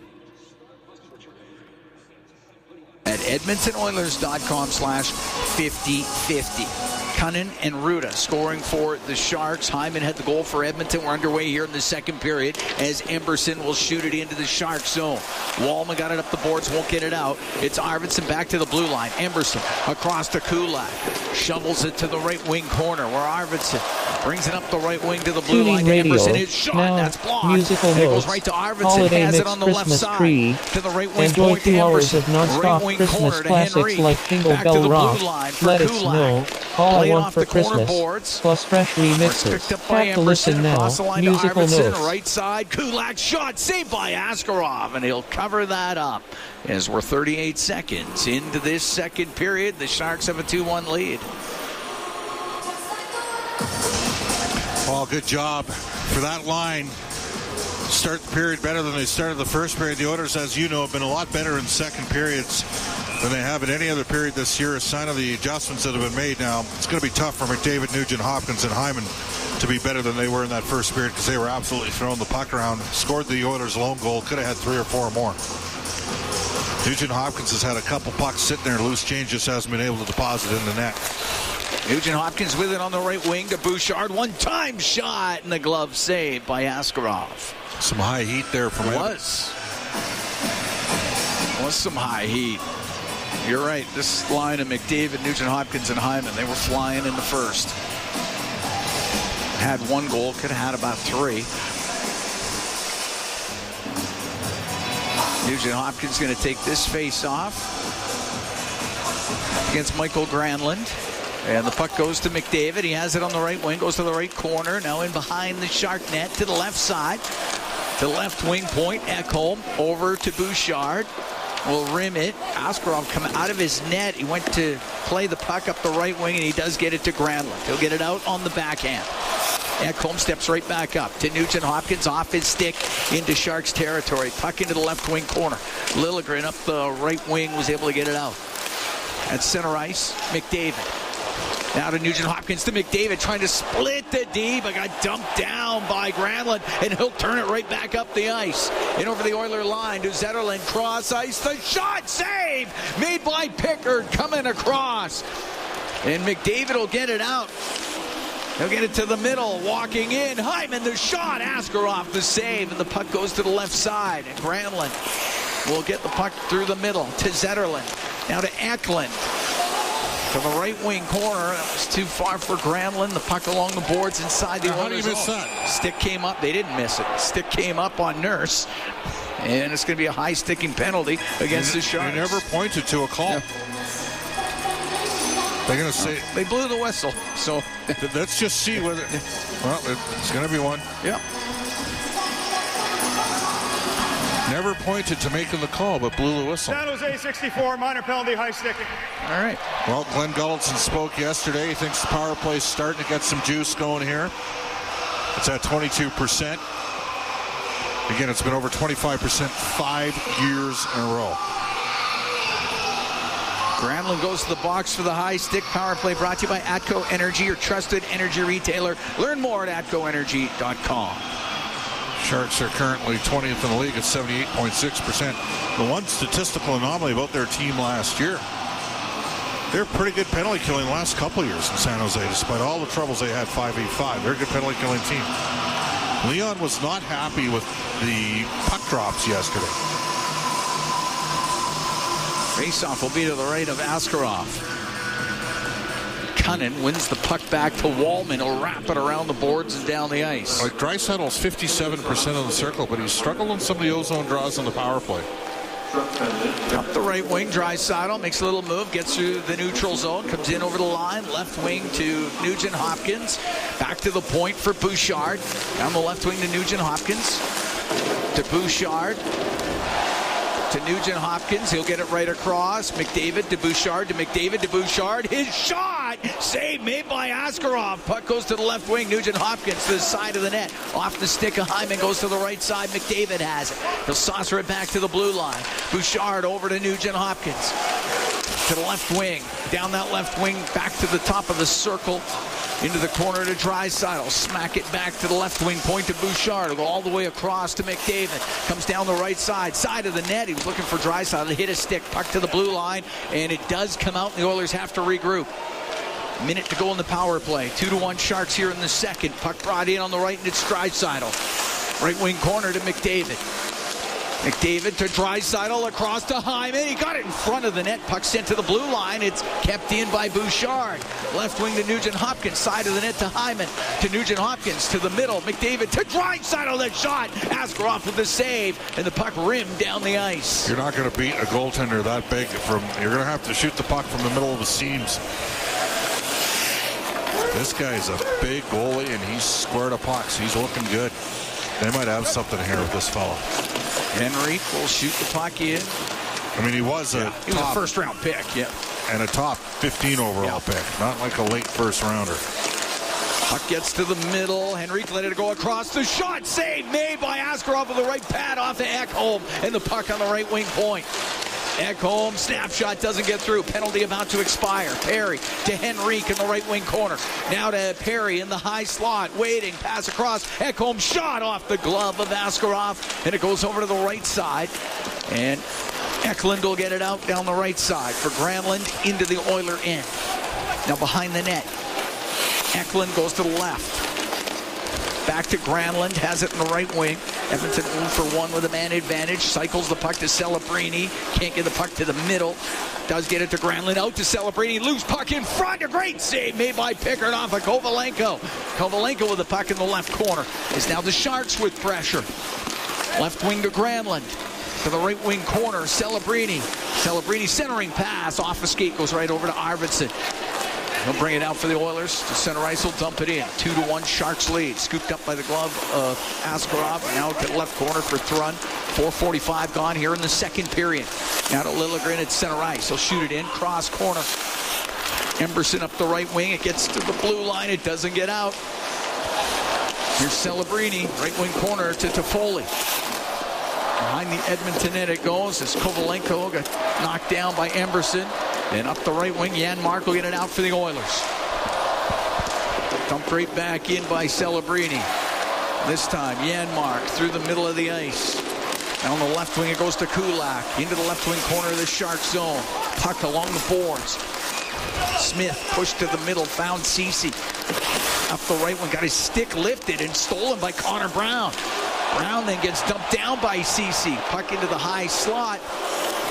At EdmontonOilers.com/5050. Cunnin and Ruda scoring for the Sharks. Hyman had the goal for Edmonton. We're underway here in the second period as Emberson will shoot it into the Shark zone. Wallman got it up the boards, won't get it out. It's Arvidsson back to the blue line. Emberson across to Kulak. Shovels it to the right wing corner where Arvidsson brings it up the right wing to the blue line. Emberson, his shot, now, that's blocked. musical And it notes. goes right to Arvidsson. Holiday Has it mix on the Christmas left tree. side to the right wing Enjoy point. 2 hours of Emberson, non-stop right wing Christmas corner to classics Henry. like Jingle Back to Bell the Rock, blue line for Let It Kulak. Snow, All I Played Want off for the corner Christmas, boards. plus fresh remixes. Picked up by Tap to listen Emberson now, across the line musical to Arvidsson, notes. right side. Kulak shot, saved by Askarov, and he'll cover that up as we're 38 seconds into this second period. The Sharks have a 2-1 lead. Well, good job for that line. Start the period better than they started the first period. The Oilers, as you know, have been a lot better in second periods than they have in any other period this year. A sign of the adjustments that have been made. Now, it's going to be tough for McDavid, Nugent Hopkins, and Hyman to be better than they were in that first period because they were absolutely throwing the puck around. Scored the Oilers' lone goal. Could have had 3 or 4 more. Nugent Hopkins has had a couple pucks sitting there. Loose change, just hasn't been able to deposit in the net. Nugent Hopkins with it on the right wing to Bouchard. One-time shot, and the glove saved by Askarov. Some high heat there from him. Was some high heat. You're right. This line of McDavid, Nugent Hopkins, and Hyman, they were flying in the first. Had 1 goal, could have had about 3. Nugent Hopkins going to take this face off against Michael Granlund. And the puck goes to McDavid. He has it on the right wing, goes to the right corner. Now in behind the Shark net to the left side. To left wing point, Ekholm over to Bouchard. Will rim it. Askarov come out of his net. He went to play the puck up the right wing, and he does get it to Granlund. He'll get it out on the backhand. Ekholm steps right back up to Nugent Hopkins off his stick into Sharks territory. Puck into the left wing corner. Liljegren up the right wing was able to get it out. At center ice, McDavid. Now to Nugent Hopkins to McDavid, trying to split the D, but got dumped down by Granlund, and he'll turn it right back up the ice. In over the Oiler line to Zetterlund, cross ice, the shot, save, made by Pickard, coming across. And McDavid will get it out. He'll get it to the middle, walking in, Hyman, the shot, Askarov, the save, and the puck goes to the left side, and Granlund will get the puck through the middle to Zetterlund. Now to Eklund. To the right wing corner. That was too far for Granlund. The puck along the boards inside the Oilers' zone. Stick came up. They didn't miss it. Stick came up on Nurse. And it's going to be a high sticking penalty against the Sharks. They never pointed to a call. Yeah. They're going to say... They blew the whistle. So let's just see whether... Well, it's going to be one. Yeah. Never pointed to making the call, but blew the whistle. San Jose 64, minor penalty, high sticking. All right. Well, Glenn Gulletson spoke yesterday. He thinks the power play's starting to get some juice going here. It's at 22%. Again, it's been over 25% 5 years in a row. Granlund goes to the box for the high stick power play, brought to you by Atco Energy, your trusted energy retailer. Learn more at atcoenergy.com. Sharks are currently 20th in the league at 78.6%. The one statistical anomaly about their team last year, they're pretty good penalty killing the last couple of years in San Jose, despite all the troubles they had 5v5. They're a good penalty killing team. Leon was not happy with the puck drops yesterday. Faceoff will be to the right of Askarov. Cunnin wins the puck back to Wallman. He'll wrap it around the boards and down the ice. Draisaitl's 57% on the circle, but he's struggled on some of the ozone draws on the power play. Up the right wing, Draisaitl makes a little move, gets through the neutral zone, comes in over the line, left wing to Nugent Hopkins, back to the point for Bouchard, down the left wing to Nugent Hopkins, to Bouchard, to Nugent Hopkins, he'll get it right across, McDavid to Bouchard, to McDavid to Bouchard, his shot, save made by Askarov, puck goes to the left wing, Nugent Hopkins to the side of the net, off the stick of Hyman, goes to the right side, McDavid has it, he'll saucer it back to the blue line, Bouchard over to Nugent Hopkins, to the left wing, down that left wing, back to the top of the circle, into the corner to Draisaitl, smack it back to the left wing point to Bouchard, go all the way across to McDavid, comes down the right side of the net, he was looking for Draisaitl to hit a stick, puck to the blue line, and it does come out, and the Oilers have to regroup. Minute to go in the power play, 2-1 Sharks here in the second, puck brought in on the right, and it's Draisaitl, right wing corner to McDavid. McDavid to Draisaitl, across to Hyman. He got it in front of the net. Puck sent to the blue line. It's kept in by Bouchard. Left wing to Nugent Hopkins. Side of the net to Hyman. To Nugent Hopkins. To the middle. McDavid to Draisaitl. That shot. Askarov with the save. And the puck rimmed down the ice. You're not going to beat a goaltender that big. You're going to have to shoot the puck from the middle of the seams. This guy is a big goalie, and he's squared of pucks. He's looking good. They might have something here with this fella. Henry will shoot the puck in. I mean, he was a first-round pick, and a top 15 overall pick, not like a late first-rounder. Puck gets to the middle. Henrique let it go across. The shot save made by Askarov with the right pad off to Ekholm, and the puck on the right wing point. Ekholm, snapshot doesn't get through. Penalty about to expire. Perry to Henrique in the right wing corner. Now to Perry in the high slot. Waiting, pass across. Ekholm shot off the glove of Askarov, and it goes over to the right side. And Eklund will get it out down the right side for Granlund into the Oiler end. Now behind the net. Eklund goes to the left. Back to Granlund, has it in the right wing. Edmonton 0 for 1 with a man advantage. Cycles the puck to Celebrini. Can't get the puck to the middle. Does get it to Granlund. Out to Celebrini. Loose puck in front. A great save made by Pickard off of Kovalenko. Kovalenko with the puck in the left corner. Is now the Sharks with pressure. Left wing to Granlund. To the right wing corner. Celebrini. Celebrini centering pass. Off the skate. Goes right over to Arvidsson. He'll bring it out for the Oilers. To center ice, he'll dump it in. 2-1 Sharks lead. Scooped up by the glove of Askarov. Now to the left corner for Thrun. 4:45 gone here in the second period. Now to Liljegren at center ice. He'll shoot it in. Cross corner. Emberson up the right wing. It gets to the blue line. It doesn't get out. Here's Celebrini. Right wing corner to Toffoli. Behind the Edmonton net it goes as Kovalenko got knocked down by Emberson. And up the right wing, Janmark will get it out for the Oilers. Dumped right back in by Celebrini. This time, Janmark through the middle of the ice. Down the left wing, it goes to Kulak. Into the left wing corner of the Shark zone. Puck along the boards. Smith pushed to the middle, found Ceci. Up the right wing, got his stick lifted and stolen by Connor Brown. Brown then gets dumped down by Ceci. Puck into the high slot.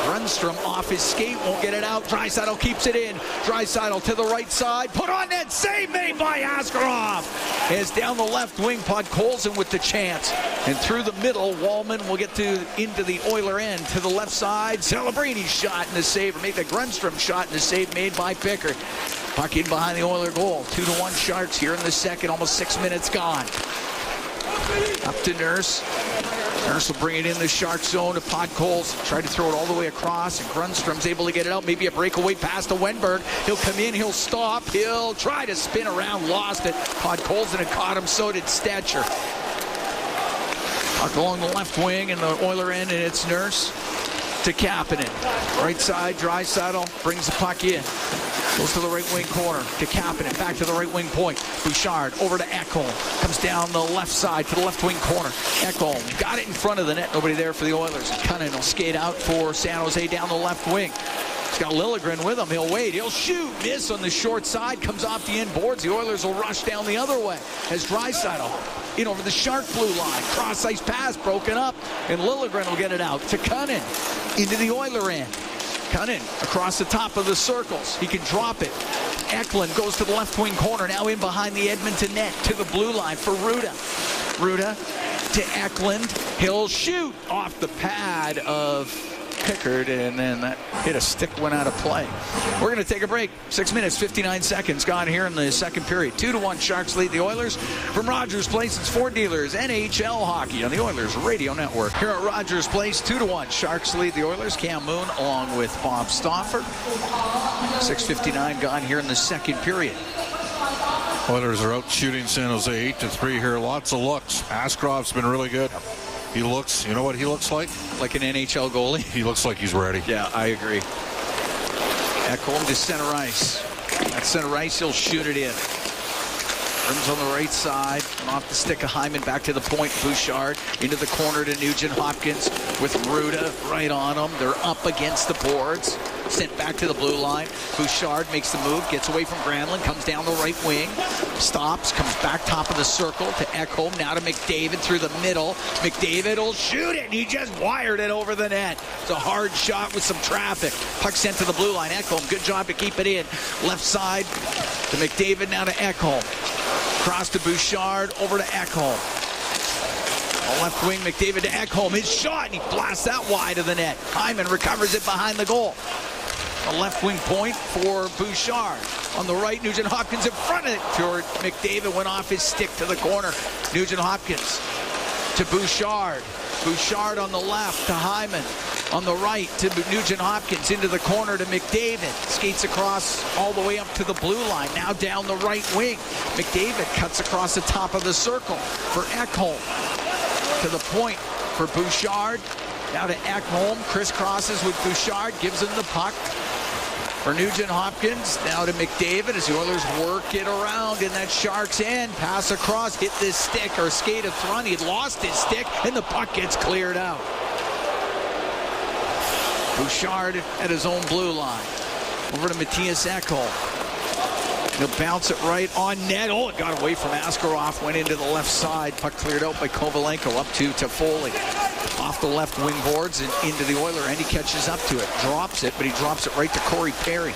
Grundstrom off his skate, won't get it out. Draisaitl keeps it in. Draisaitl to the right side. Put on net, save made by Askarov. As down the left wing, Podkolzin with the chance. And through the middle, Wallman will get into the Oiler end. To the left side, Celebrini's shot and the save. Or make the Grundstrom shot and the save made by Pickard. Puck in behind the Oiler goal. 2-1 Sharks here in the second. Almost 6 minutes gone. Up to Nurse. Nurse will bring it in the Shark zone to Podkolzin. Try to throw it all the way across, and Grundstrom's able to get it out. Maybe a breakaway pass to Wenberg. He'll come in, he'll stop, he'll try to spin around, lost it. Podkolzin had caught him, so did Stetcher. Puck along the left wing in the Oiler end, and it's Nurse to Kapanen. Right side, Draisaitl brings the puck in. Goes to the right wing corner to Kapanen. Back to the right wing point. Bouchard over to Ekholm. Comes down the left side to the left wing corner. Ekholm got it in front of the net. Nobody there for the Oilers. Cunnin will skate out for San Jose down the left wing. He's got Liljegren with him. He'll wait. He'll shoot. Miss on the short side. Comes off the end boards. The Oilers will rush down the other way as Draisaitl in over the Shark blue line. Cross ice pass broken up. And Liljegren will get it out to Cunnin into the Oiler end. Cunnin across the top of the circles. He can drop it. Eklund goes to the left wing corner, now in behind the Edmonton net to the blue line for Ruda. Ruda to Eklund. He'll shoot off the pad of Pickard, and then that hit a stick, went out of play. We're going to take a break. 6 minutes, 59 seconds gone here in the second period. 2-1 Sharks lead the Oilers. From Rogers Place, it's Ford Dealers NHL hockey on the Oilers Radio Network. Here at Rogers Place, 2-1 Sharks lead the Oilers. Cam Moon along with Bob Stauffer. 6:59 gone here in the second period. Oilers are out shooting San Jose 8-3 here. Lots of looks. Askarov's been really good. He looks, you know what he looks like? Like an NHL goalie? He looks like he's ready. Yeah, I agree. Ekholm to center ice. At center ice, he'll shoot it in. Rims on the right side. Off the stick of Hyman, back to the point. Bouchard into the corner to Nugent Hopkins with Ruda right on him. They're up against the boards. Sent back to the blue line. Bouchard makes the move, gets away from Granlund, comes down the right wing, stops, comes back top of the circle to Ekholm, now to McDavid through the middle. McDavid will shoot it, and he just wired it over the net. It's a hard shot with some traffic. Puck sent to the blue line. Ekholm, good job to keep it in. Left side to McDavid, now to Ekholm. Cross to Bouchard, over to Ekholm. On left wing, McDavid to Ekholm. His shot, and he blasts that wide of the net. Hyman recovers it behind the goal. A left wing point for Bouchard. On the right, Nugent Hopkins in front of it. Toward McDavid, went off his stick to the corner. Nugent Hopkins to Bouchard. Bouchard on the left to Hyman. On the right to Nugent Hopkins, into the corner to McDavid. Skates across all the way up to the blue line. Now down the right wing. McDavid cuts across the top of the circle for Ekholm. To the point for Bouchard. Now to Ekholm. Crisscrosses with Bouchard. Gives him the puck for Nugent Hopkins. Now to McDavid as the Oilers work it around in that Sharks end. Pass across. Hit this stick or skate a front. He had lost his stick and the puck gets cleared out. Bouchard at his own blue line. Over to Matthias Ekholm. He'll bounce it right on net. Oh, it got away from Askarov. Went into the left side. Puck cleared out by Kovalenko. Up to Toffoli. Off the left wing boards and into the Oiler end. He catches up to it. Drops it, but he drops it right to Corey Perry.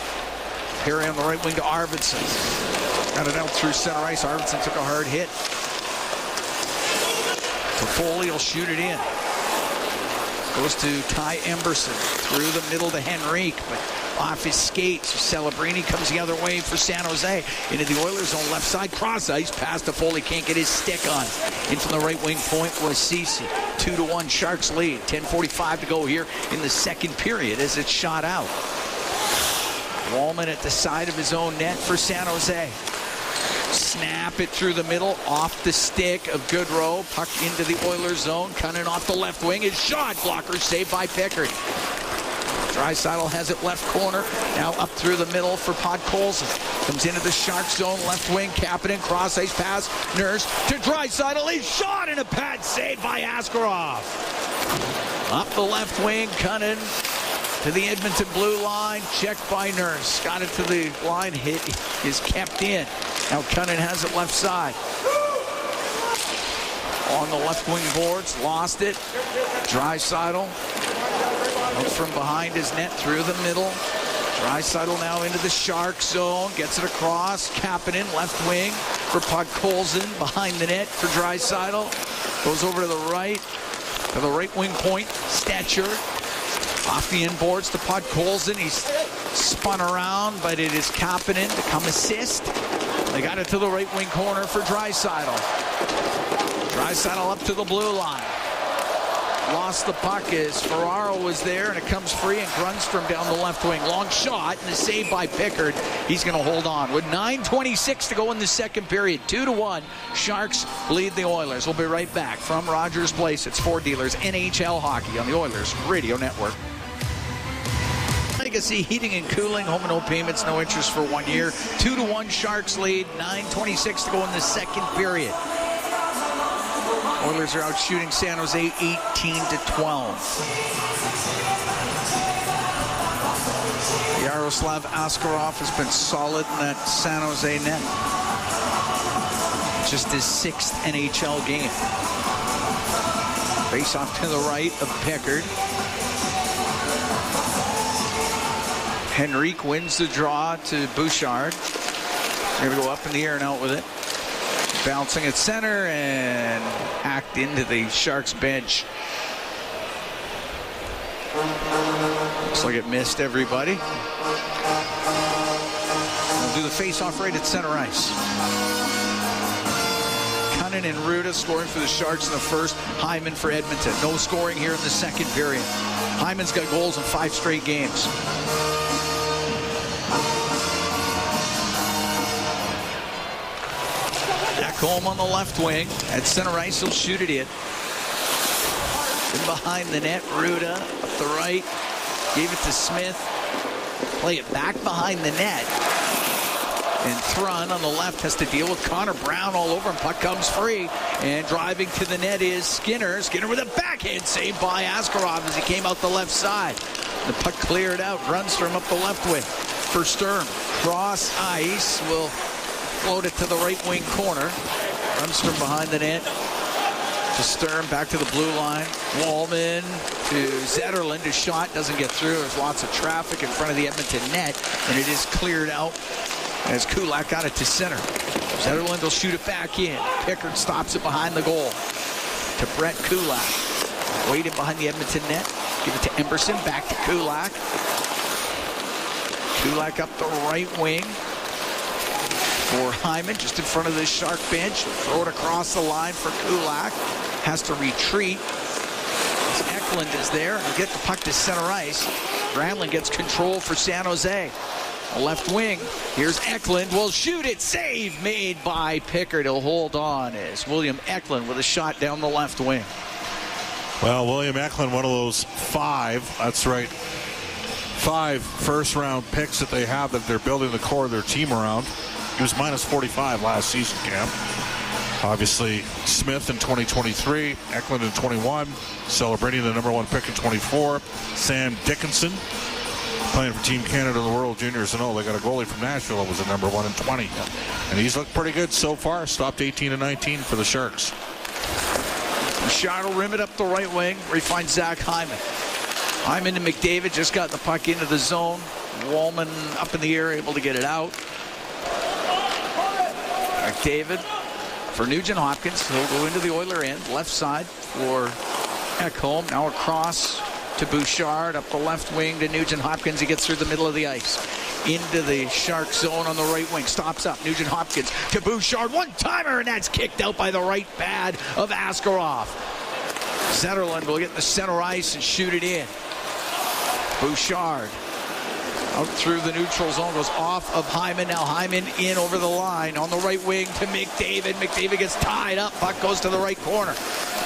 Perry on the right wing to Arvidsson. Got it out through center ice. Arvidsson took a hard hit. Toffoli will shoot it in. Goes to Ty Emberson. Through the middle to Henrique, but off his skates. Celebrini comes the other way for San Jose. Into the Oilers on left side. Cross ice. Pass to Foley. Can't get his stick on. In from the right wing point was Ceci. 2-1 Sharks lead. 10:45 to go here in the second period as it's shot out. Wallman at the side of his own net for San Jose. Snap it through the middle, off the stick of Goodrow. Puck into the Oilers zone. Cunnin off the left wing. His shot blocker saved by Pickard. Draisaitl has it left corner. Now up through the middle for Podkolzin. Comes into the Sharks zone. Left wing. Kapanen. Cross ice pass. Nurse to Draisaitl. His shot and a pad save by Askarov. Up the left wing. Cunnin to the Edmonton blue line. Checked by Nurse. Got it to the line. Hit is kept in. Now Cunnin has it left side. On the left wing boards. Lost it. Draisaitl. Out from behind his net through the middle. Draisaitl now into the Shark zone. Gets it across. Kapanen left wing for Podkolzin. Behind the net for Draisaitl. Goes over to the right. To the right wing point. Stetcher. Off the inboards to Podkolzin. He's spun around, but it is Kapanen to come assist. They got it to the right wing corner for Draisaitl. Draisaitl up to the blue line. Lost the puck as Ferraro was there, and it comes free, and Grundstrom down the left wing. Long shot, and a save by Pickard. He's going to hold on. With 9:26 to go in the second period, 2-1, Sharks lead the Oilers. We'll be right back from Rogers Place. It's Ford Dealers NHL hockey on the Oilers Radio Network. Legacy Heating and Cooling, home and no payments, no interest for 1 year. 2-1, Sharks lead. 9:26 to go in the second period. Oilers are out shooting San Jose 18-12. Yaroslav Askarov has been solid in that San Jose net. Just his 6th NHL game. Face off to the right of Pickard. Henrique wins the draw to Bouchard. They're going to go up in the air and out with it. Bouncing at center and hacked into the Sharks bench. Looks like it missed everybody. We'll do the face-off right at center ice. Cunnin and Ruda scoring for the Sharks in the first. Hyman for Edmonton. No scoring here in the second period. Hyman's got goals in 5 straight games. Ekholm on the left wing. At center ice, he'll shoot it in. In behind the net, Ruda up the right. Gave it to Smith. Play it back behind the net. And Thrun on the left has to deal with Connor Brown all over him. Puck comes free. And driving to the net is Skinner. Skinner with a backhand save by Askarov as he came out the left side. The puck cleared out. Runstrom up the left wing for Sturm. Cross ice will float it to the right wing corner. Runstrom behind the net. To Sturm, back to the blue line. Wallman to Zetterlund. His shot doesn't get through. There's lots of traffic in front of the Edmonton net. And it is cleared out as Kulak got it to center. Zetterlund will shoot it back in. Pickard stops it behind the goal. To Brett Kulak. Waiting behind the Edmonton net. Give it to Emberson. Back to Kulak. Kulak up the right wing. For Hyman, just in front of the Shark bench. Throw it across the line for Kulak. Has to retreat. Eklund is there. He'll get the puck to center ice. Granlund gets control for San Jose. The left wing. Here's Eklund. Will shoot it. Save made by Pickard. He'll hold on as William Eklund with a shot down the left wing. Well, William Eklund, one of those 5, that's right, 5 first-round picks that they have that they're building the core of their team around. He was minus 45 last season, Cam. Obviously, Smith in 2023, Eklund in 21, celebrating the number 1 pick in 24. Sam Dickinson, playing for Team Canada in the World Juniors. And they got a goalie from Nashville that was a number 1 in 20. And he's looked pretty good so far. Stopped 18-19 for the Sharks. Bouchard will rim it up the right wing where he finds Zach Hyman. Hyman and McDavid just got the puck into the zone. Wallman up in the air, able to get it out. McDavid for Nugent Hopkins. He'll go into the Oiler end, left side for Ekholm. Now across to Bouchard, up the left wing to Nugent Hopkins. He gets through the middle of the ice. Into the Shark zone on the right wing. Stops up. Nugent Hopkins to Bouchard. One-timer, and that's kicked out by the right pad of Askarov. Zetterlund will get the center ice and shoot it in. Bouchard out through the neutral zone, goes off of Hyman. Now Hyman in over the line on the right wing to McDavid. McDavid gets tied up. Puck goes to the right corner.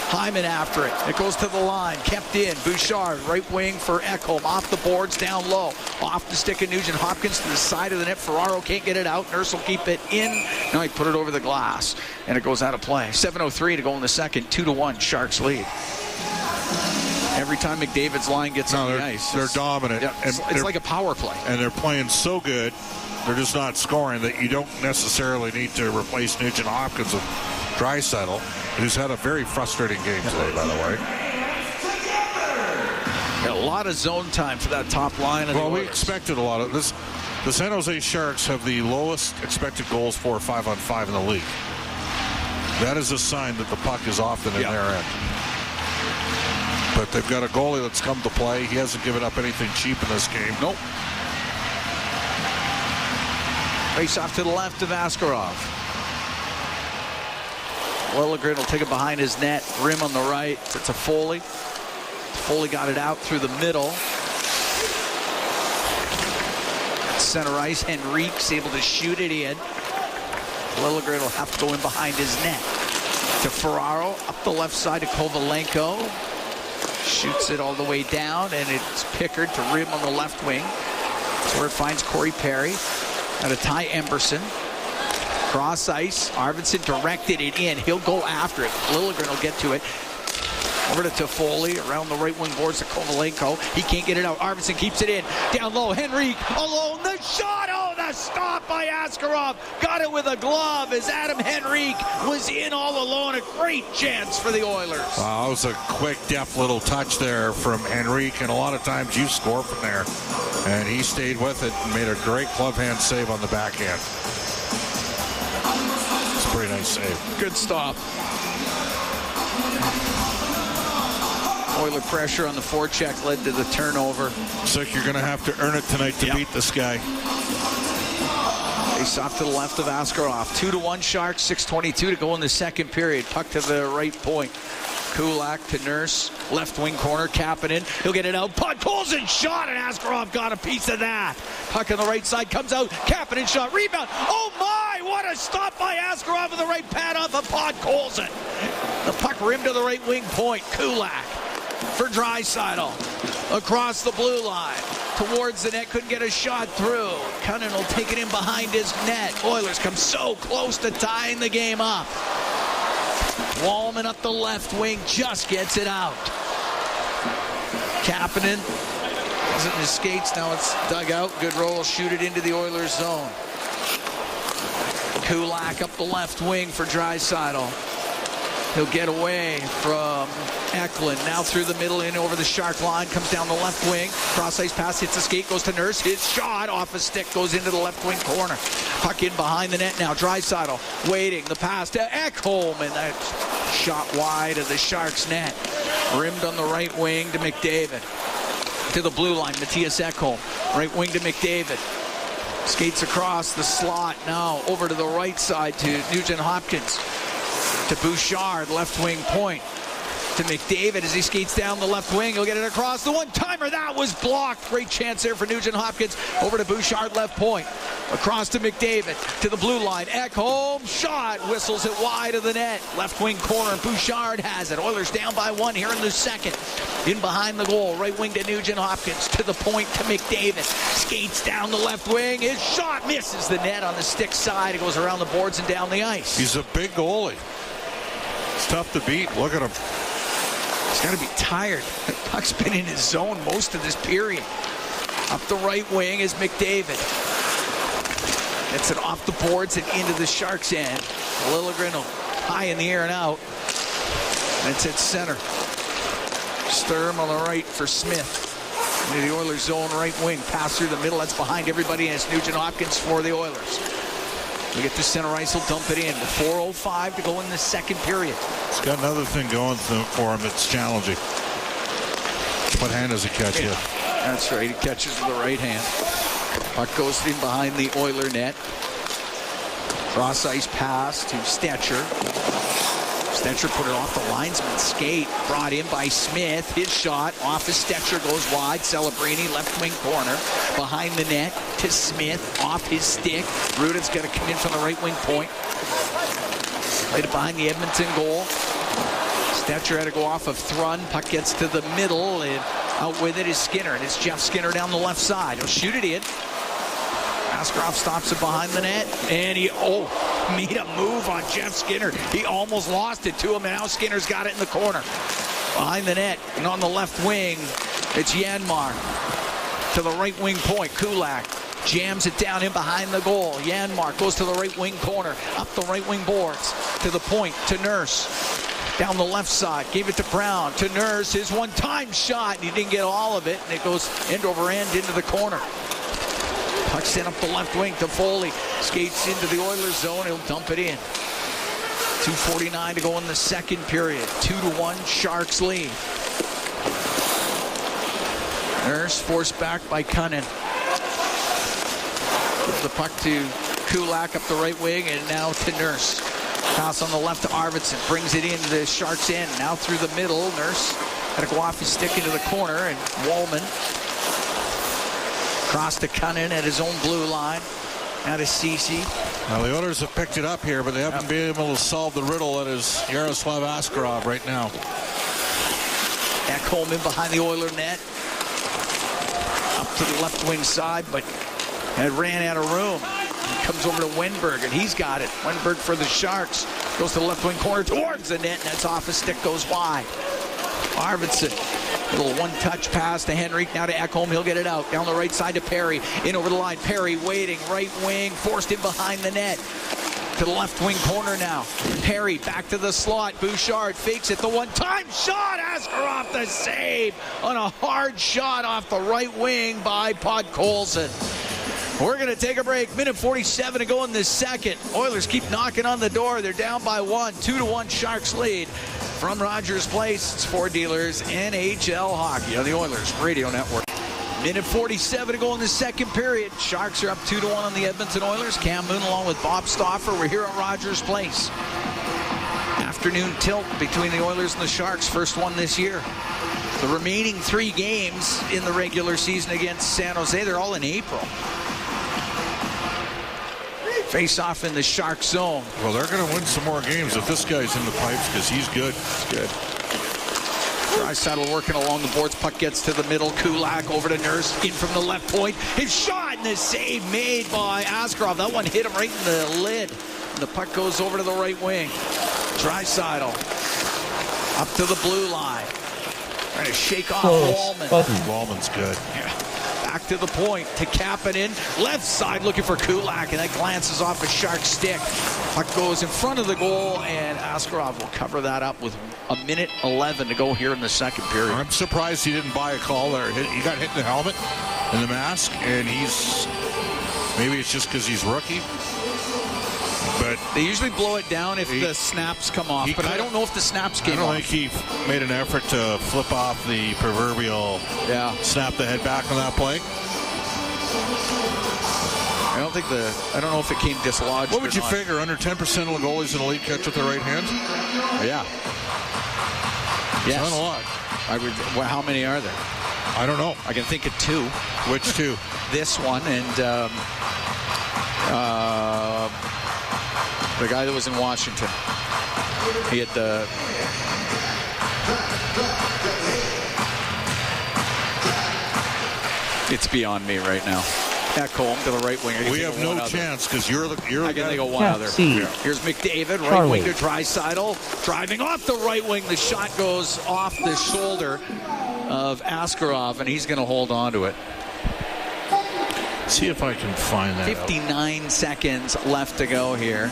Hyman after it. It goes to the line. Kept in. Bouchard, right wing for Ekholm. Off the boards, down low. Off the stick of Nugent Hopkins to the side of the net. Ferraro can't get it out. Nurse will keep it in. Now he put it over the glass, and it goes out of play. 7:03 to go in the second. 2-1 Sharks lead. Every time McDavid's line gets on the ice, they're dominant. Yeah, it's like a power play. And they're playing so good, they're just not scoring, that you don't necessarily need to replace Nugent Hopkins with Draisaitl, who's had a very frustrating game today, by the way. Got a lot of zone time for that top line. Well, we expected a lot of this. The San Jose Sharks have the lowest expected goals for 5-on-5 in the league. That is a sign that the puck is often in their end. But they've got a goalie that's come to play. He hasn't given up anything cheap in this game. Nope. Face off to the left of Askarov. Liljegren will take it behind his net. Rim on the right. It's a Foley. Foley got it out through the middle. Center ice. Henrique's able to shoot it in. Liljegren will have to go in behind his net. To Ferraro. Up the left side to Kovalenko. Shoots it all the way down, and it's Pickard to rim on the left wing. That's where it finds Corey Perry. Got to Ty Emberson. Cross ice. Arvidsson directed it in. He'll go after it. Liljegren will get to it. Over to Toffoli. Around the right wing boards to Kovalenko. He can't get it out. Arvidsson keeps it in. Down low. Henrique alone. The shot. Oh, a stop by Askarov. Got it with a glove as Adam Henrique was in all alone. A great chance for the Oilers. Wow, that was a quick, deft little touch there from Henrique, and a lot of times you score from there. And he stayed with it and made a great glove hand save on the backhand. It's a pretty nice save. Good stop. Oiler pressure on the forecheck led to the turnover. Looks like you're going to have to earn it tonight to beat this guy. Face off to the left of Askarov. 2-1 Sharks, 6:22 to go in the second period. Puck to the right point. Kulak to Nurse, left wing corner, Kapanen. He'll get it out. Podkolzin shot, and Askarov got a piece of that. Puck on the right side comes out. Kapanen shot, rebound. Oh my! What a stop by Askarov with the right pad off of Podkolzin. The puck rimmed to the right wing point. Kulak for Draisaitl. Across the blue line. Towards the net, couldn't get a shot through. Cunnin will take it in behind his net. Oilers come so close to tying the game up. Wallman up the left wing, just gets it out. Kapanen isn't in his skates, now it's dug out. Good roll, shoot it into the Oilers zone. Kulak up the left wing for Draisaitl. He'll get away from Eklund. Now through the middle and over the Shark line. Comes down the left wing. Cross ice pass hits the skate. Goes to Nurse. His shot off a stick. Goes into the left wing corner. Puck in behind the net now. Draisaitl waiting. The pass to Ekholm. And that shot wide of the Sharks net. Rimmed on the right wing to McDavid. To the blue line. Matthias Ekholm. Right wing to McDavid. Skates across the slot. Now over to the right side to Nugent Hopkins. To Bouchard, left wing point. To McDavid as he skates down the left wing. He'll get it across. The one-timer, that was blocked. Great chance there for Nugent Hopkins. Over to Bouchard, left point. Across to McDavid. To the blue line. Ekholm, shot. Whistles it wide of the net. Left wing corner. Bouchard has it. Oilers down by one here in the second. In behind the goal. Right wing to Nugent Hopkins. To the point to McDavid. Skates down the left wing. His shot misses the net on the stick side. It goes around the boards and down the ice. He's a big goalie. It's tough to beat. Look at him. He's got to be tired. The puck's been in his zone most of this period. Up the right wing is McDavid. Gets it off the boards and into the Sharks' end. Liljegren high in the air and out. And it's at center. Sturm on the right for Smith. Into the Oilers' zone right wing. Pass through the middle. That's behind everybody. And it's Nugent Hopkins for the Oilers. We get to center ice, will dump it in. 4:05 to go in the second period. He's got another thing going for him that's challenging. What hand does he catch with? That's right, he catches with the right hand. Puck goes in behind the Oiler net. Cross ice pass to Stetcher. Stetcher put it off the linesman's skate. Brought in by Smith. His shot off his Stetcher goes wide. Celebrini left wing corner. Behind the net to Smith. Off his stick. Rudin's got to come in from the right wing point. Played it behind the Edmonton goal. Stetcher had to go off of Thrun. Puck gets to the middle and out with it is Skinner. And it's Jeff Skinner down the left side. He'll shoot it in. Askarov stops it behind the net. And he, made a move on Jeff Skinner. He almost lost it to him, and now Skinner's got it in the corner. Behind the net, and on the left wing, it's Janmar. To the right wing point, Kulak jams it down in behind the goal. Janmar goes to the right wing corner, up the right wing boards, to the point, to Nurse. Down the left side, gave it to Brown, to Nurse, his one-time shot, and he didn't get all of it, and it goes end over end into the corner. Puck sent up the left wing to Foley. Skates into the Oilers zone. He'll dump it in. 2:49 to go in the second period. 2-1 Sharks lead. Nurse forced back by Cunnin. The puck to Kulak up the right wing and now to Nurse. Pass on the left to Arvidsson. Brings it into the Sharks' end. Now through the middle. Nurse had to go off his stick into the corner and Wallman. Cross to Cunnin at his own blue line. Now to Ceci. Now the Oilers have picked it up here, but they haven't been able to solve the riddle that is Yaroslav Askarov right now. Ekholm in behind the Oiler net. Up to the left wing side, but had ran out of room. He comes over to Wenberg, and he's got it. Wenberg for the Sharks. Goes to the left wing corner towards the net, and that's off his stick, goes wide. Arvidsson Little one-touch pass to Henrique, now to Ekholm. He'll get it out. Down the right side to Perry. In over the line. Perry waiting. Right wing. Forced in behind the net. To the left wing corner now. Perry back to the slot. Bouchard fakes it. The one-time shot. Askarov the save on a hard shot off the right wing by Podkolzin. We're going to take a break. Minute 47 to go in this second. Oilers keep knocking on the door. They're down by 1. 2-1 Sharks lead. From Rogers Place, it's Ford Dealers NHL Hockey on the Oilers Radio Network. Minute 47 to go in the second period. Sharks are up 2-1 on the Edmonton Oilers. Cam Moon along with Bob Stauffer. We're here at Rogers Place. Afternoon tilt between the Oilers and the Sharks. First one this year. The remaining 3 games in the regular season against San Jose, they're all in April. Face off in the Shark zone. Well, they're going to win some more games if this guy's in the pipes because he's good. Good. Draisaitl working along the boards. Puck gets to the middle. Kulak over to Nurse. In from the left point. His shot and the save made by Askarov. That one hit him right in the lid. And the puck goes over to the right wing. Draisaitl up to the blue line. Trying to shake off Wallman. Wallman's good. Yeah. Back to the point to Kapanen. Left side looking for Kulak, and that glances off a Shark stick. Puck goes in front of the goal, and Askarov will cover that up with a minute 11 to go here in the second period. I'm surprised he didn't buy a call there. He got hit in the helmet and the mask, and maybe it's just because he's rookie. But they usually blow it down if the snaps come off, but I don't know if the snaps came off. I don't think he made an effort to flip off the proverbial snap the head back on that play. I don't know if it came dislodged. What would you figure? Under 10% of the goalies in the league catch with their right hand? Yeah. Yes. Not a lot. How many are there? I don't know. I can think of 2. Which 2? This one and the guy that was in Washington. He had the... It's beyond me right now. Ekholm to the right winger. We have no chance because you're I can think of one other. Yeah. Here's McDavid, right wing to Draisaitl. Driving off the right wing. The shot goes off the shoulder of Askarov, and he's going to hold on to it. See if I can find that 59 seconds left to go here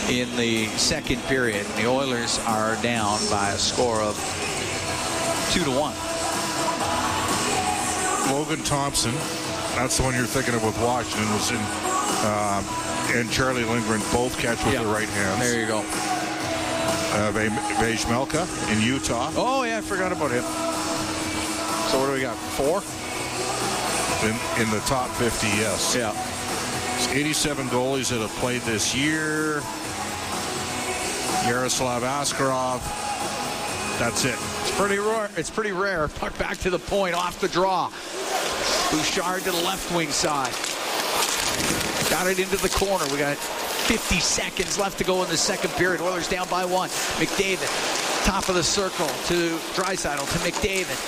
in the second period. The Oilers are down by a score of 2-1. Logan Thompson, that's the one you're thinking of with Washington, was in, and Charlie Lindgren both catch with their right hands. There you go. Vejmelka in Utah. Oh, yeah, I forgot about him. So what do we got, 4? In the top 50, yes. Yeah. It's 87 goalies that have played this year. Yaroslav Askarov. That's it. It's pretty rare. Puck back to the point, off the draw. Bouchard to the left wing side. Got it into the corner. We got 50 seconds left to go in the second period. Oilers down by 1. McDavid, top of the circle to Draisaitl to McDavid.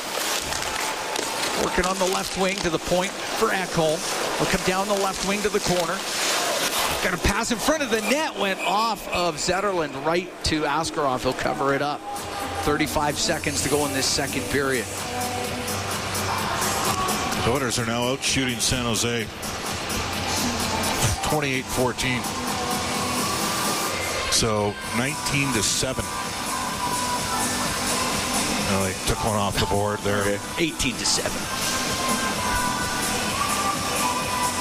Working on the left wing to the point for Ekholm. He'll come down the left wing to the corner. Got a pass in front of the net. Went off of Zetterlund right to Askarov. He'll cover it up. 35 seconds to go in this second period. The Oilers are now out shooting San Jose 28-14. So 19-7. They took one off the board there. 18-7.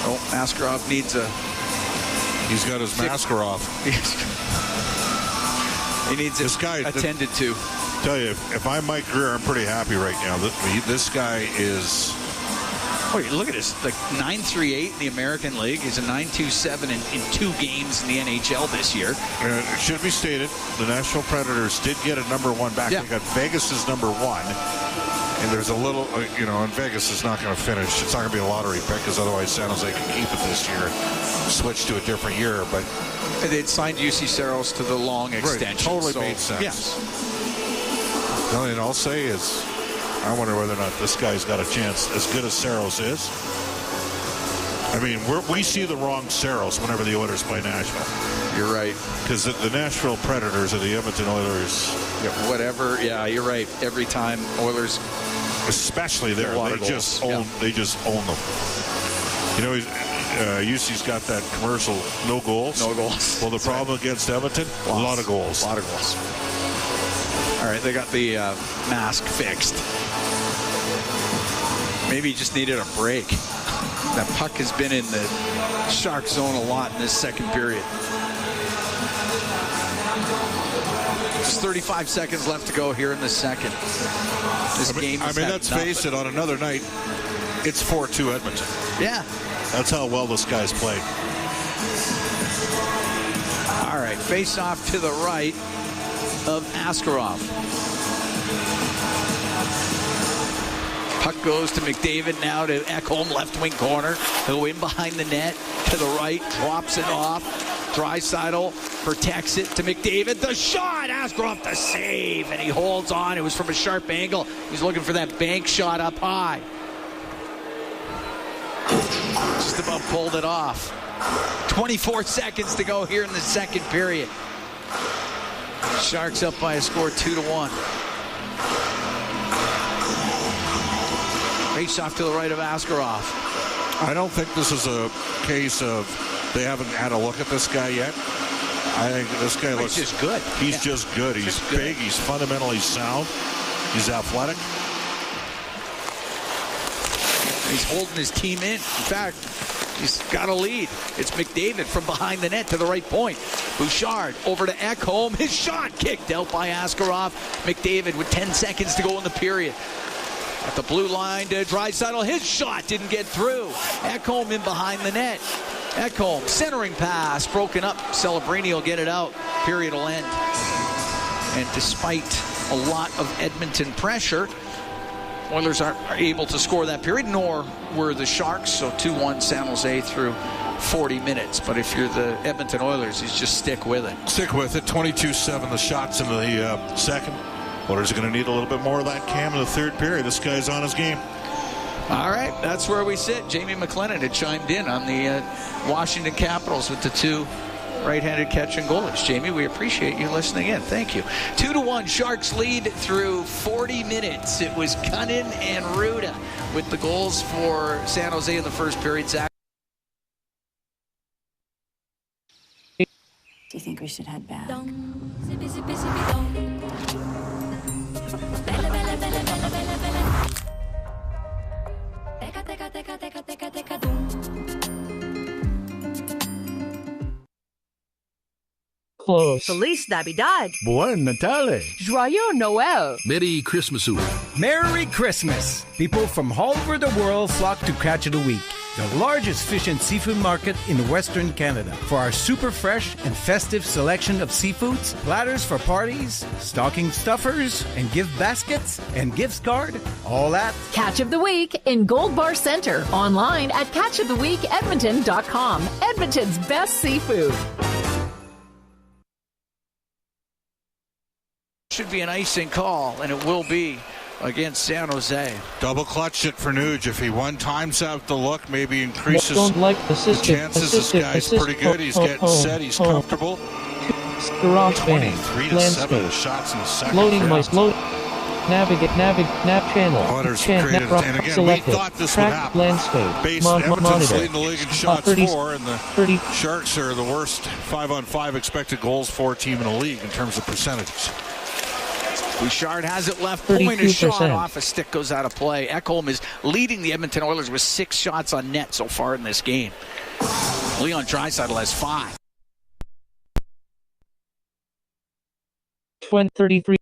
Oh, Askarov needs a... He's got his masker off. He needs this guy attended to. Tell you, if I'm Mike Greer, I'm pretty happy right now. This guy is... Oh, look at this. Like 9.38 in the American League. He's a 9.27 in 2 games in the NHL this year. It should be stated, the Nashville Predators did get a #1 back. They got Vegas' #1. And there's a little, and Vegas is not going to finish. It's not going to be a lottery pick because otherwise San Jose can keep it this year. Switch to a different year, but... They'd signed UC Saros to the long extension. Right, totally made sense. Yes. The only thing I'll say is, I wonder whether or not this guy's got a chance, as good as Saros is. I mean, we see the wrong Saros whenever the Oilers play Nashville. You're right. Because the Nashville Predators are the Edmonton Oilers. Yeah, whatever. Yeah, you're right. Every time Oilers, especially there, they just own them. You know, UC's got that commercial, no goals. No goals. Well, the problem against Edmonton, a lot of goals. A lot of goals. All right, they got the mask fixed. Maybe he just needed a break. That puck has been in the Shark zone a lot in this second period. There's 35 seconds left to go here in the second. This game has let's face it, on another night, it's 4-2 Edmonton. Yeah. That's how well this guy's played. All right, face off to the right of Askarov. Puck goes to McDavid, now to Ekholm, left wing corner. He'll in behind the net, to the right, drops it off. Draisaitl protects it to McDavid. The shot, Askarov the save, and he holds on. It was from a sharp angle. He's looking for that bank shot up high. Just about pulled it off. 24 seconds to go here in the second period. Sharks up by a score 2-1. Face off to the right of Askarov. I don't think this is a case of they haven't had a look at this guy yet. I think this guy looks just good. He's just good. He's just big. Good. He's fundamentally sound. He's athletic. He's holding his team in. In fact, he's got a lead. It's McDavid from behind the net to the right point. Bouchard over to Ekholm. His shot kicked out by Askarov. McDavid with 10 seconds to go in the period. At the blue line to Draisaitl. His shot didn't get through. Ekholm in behind the net. Ekholm, centering pass, broken up. Celebrini will get it out. Period will end. And despite a lot of Edmonton pressure, Oilers aren't able to score that period, nor were the Sharks. So 2-1 San Jose through 40 minutes. But if you're the Edmonton Oilers, you just stick with it. Stick with it. 22-7 the shots in the second. Oilers are going to need a little bit more of that, Cam, in the third period. This guy's on his game. All right, that's where we sit. Jamie McLennan had chimed in on the Washington Capitals with the two right-handed catching goalies. Jamie, we appreciate you listening in. Thank you. 2-1, Sharks lead through 40 minutes. It was Cunnin and Ruda with the goals for San Jose in the first period. Zach. Do you think we should head back? Close. Feliz Navidad. Buen Natale. Joyeux Noel. Merry Christmas. Merry Christmas. People from all over the world flock to Catch of the Week, the largest fish and seafood market in Western Canada, for our super fresh and festive selection of seafoods, platters for parties, stocking stuffers, and gift baskets, and gift card, all at Catch of the Week in Gold Bar Center. Online at catchoftheweekedmonton.com. Edmonton's best seafood. Should be an icing call, and it will be against San Jose. Double clutched it for Nuge. If he one times out the look, maybe increases the chances. This guy's pretty good. He's getting set. He's comfortable. 23-7 shots in the second. Loading my load. Navigate, nav channel. Oilers created, and again, selected. we thought this would happen. Landscape. Based Edmonton's leading the league in shots 30, for, and the 30. Sharks are the worst 5-on-5 expected goals for team in the league in terms of percentages. Bouchard has it left point. A shot off a stick goes out of play. Ekholm is leading the Edmonton Oilers with 6 shots on net so far in this game. Leon Draisaitl has 5. 33.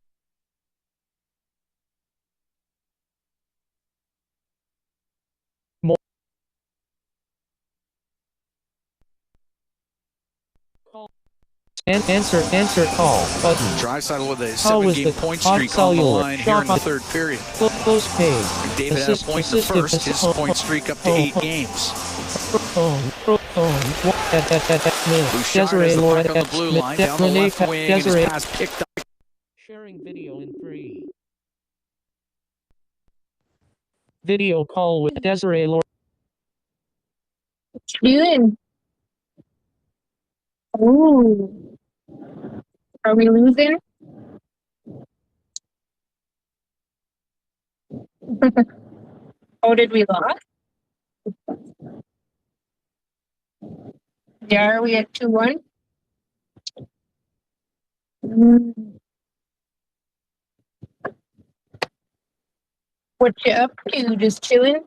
More. Answer call button. Draisaitl with a 7-game point streak on the line here in the third period. Close page. David had a point in the first. His point streak up to 8 games. Bouchard has the puck on the blue line down the left wing, and his pass picked up. Sharing video in 3. Video call with Desiree Lord. What you doing? Ooh. Are we losing? Oh, did we lose? Yeah, are we at 2-1? What you up to? Just chilling?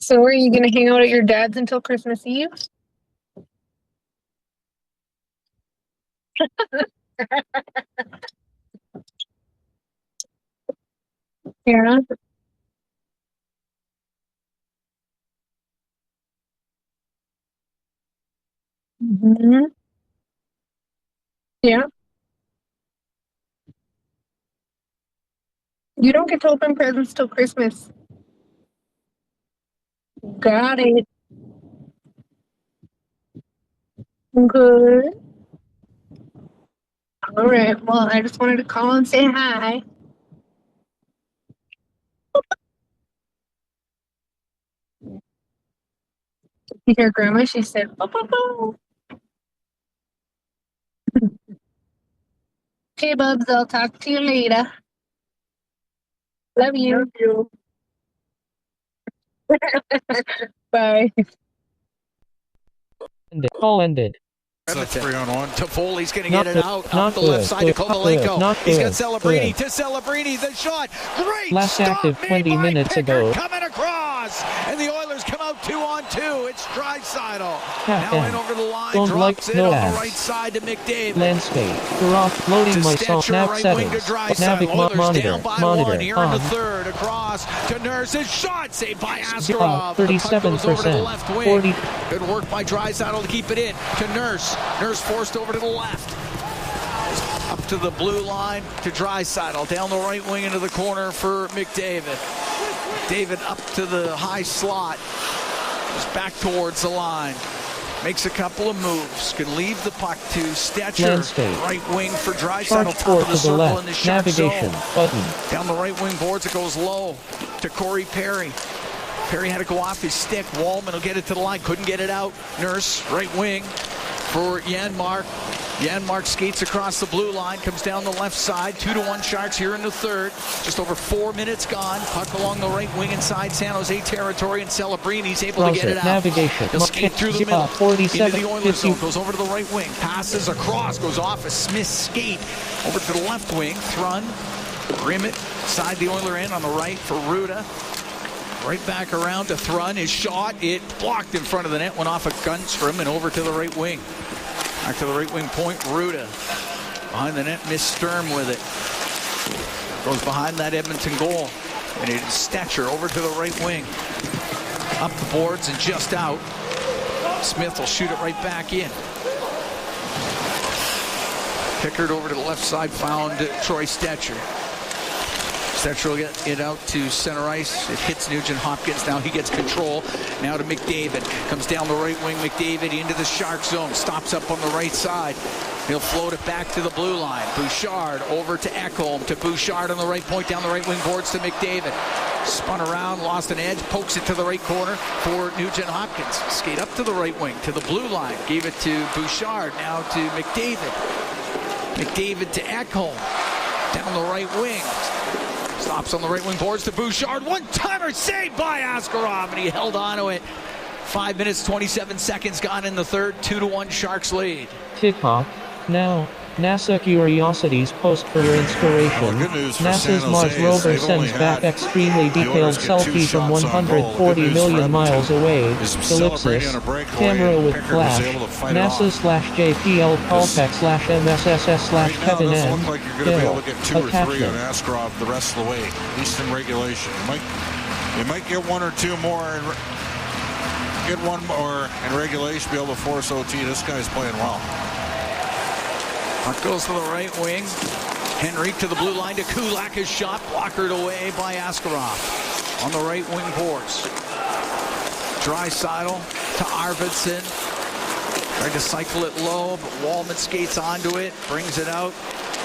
So are you going to hang out at your dad's until Christmas Eve? Yeah. Mm-hmm. Yeah. You don't get to open presents till Christmas. Got it. Good. All right. Well, I just wanted to call and say hi. You hear Grandma? She said, "Bo, bo, bo." Okay, Bubs. I'll talk to you later. Love you. Love you. Bye. Call ended. Edmonton. 3-on-1. Toffoli's going to Not get it good, out not the left good, side good, to Kovalenko. not He's got good, Celebrini good. to Celebrini. The shot. Great Last stop active made 20 by minutes Pickard ago. coming across. And the Oilers come out 2-on-2. It's Draisaitl. Half Now end. in over the line. Don't drops like it no on ads. the right side to McDavid. Landscape. Garage. Loading To myself. Stetcher, Nav right wing to settings. Draisaitl. Navic Oilers monitor. down by Monitor. one here in the third. Across to Nurse. His shot saved by Askarov. The puck goes over to the left wing. 40. Good work by Draisaitl to keep it in. To Nurse. Nurse forced over to the left. Up to the blue line to Draisaitl. Down the right wing into the corner for McDavid. David up to the high slot. Just back towards the line. Makes a couple of moves. Can leave the puck to Stetcher. Landscape. Right wing for Draisaitl. Charge Top port of the to the circle left. in the sharp Navigation. zone. Button. Down the right wing boards. It goes low to Corey Perry. Perry had to go off his stick. Wallman will get it to the line. Couldn't get it out. Nurse, right wing for Janmark. Janmark skates across the blue line, comes down the left side. 2-1 Sharks here in the third. Just over 4 minutes gone. Puck along the right wing inside San Jose territory, and Celebrini able to get it out. Navigation. He'll skate through the middle 47, into the Oilers 50. zone. Goes over to the right wing. Passes across. Goes off a Smith skate over to the left wing. Thrun. Grimmett side the Oiler end on the right for Ruda. Right back around to Thrun. His shot, it blocked in front of the net. Went off a Gunstrom and over to the right wing. Back to the right wing point, Ruda. Behind the net, missed Sturm with it. Goes behind that Edmonton goal. And it is Stetcher over to the right wing. Up the boards and just out. Smith will shoot it right back in. Pickard over to the left side, found Troy Stetcher. Stetcher will get it out to center ice. It hits Nugent Hopkins. Now he gets control. Now to McDavid. Comes down the right wing. McDavid into the Shark zone. Stops up on the right side. He'll float it back to the blue line. Bouchard over to Ekholm. To Bouchard on the right point. Down the right wing boards to McDavid. Spun around. Lost an edge. Pokes it to the right corner for Nugent Hopkins. Skate up to the right wing. To the blue line. Gave it to Bouchard. Now to McDavid. McDavid to Ekholm. Down the right wing. Stops on the right wing boards to Bouchard. One-timer saved by Askarov, and he held on to it. 5 minutes, 27 seconds gone in the third. 2-1 Sharks lead. Tip-off. Now, NASA Curiosities post for your inspiration. Well, good news for NASA's San Jose Mars is rover they've only sends back had extremely the detailed Oilers get 2 selfie from shots on goal. 140 Good news for million miles Edmonton away. is celebrating Ellipsis. on a breakaway, Camera and with Pickard was flash. able to fight it off. NASA/JPL/Calltech/MSSS/Kevin Right now, N. doesn't look like you're going to be able to get 2 or 3 Attachment. on Askarov the rest of the way, at least in regulation. You might get 1 or 2 more and get 1 more in regulation, be able to force OT. This guy's playing well. Puck goes to the right wing. Henrique to the blue line to Kulak. His shot blockered away by Askarov. On the right wing boards. Draisaitl to Arvidsson. Tried to cycle it low, but Wallman skates onto it. Brings it out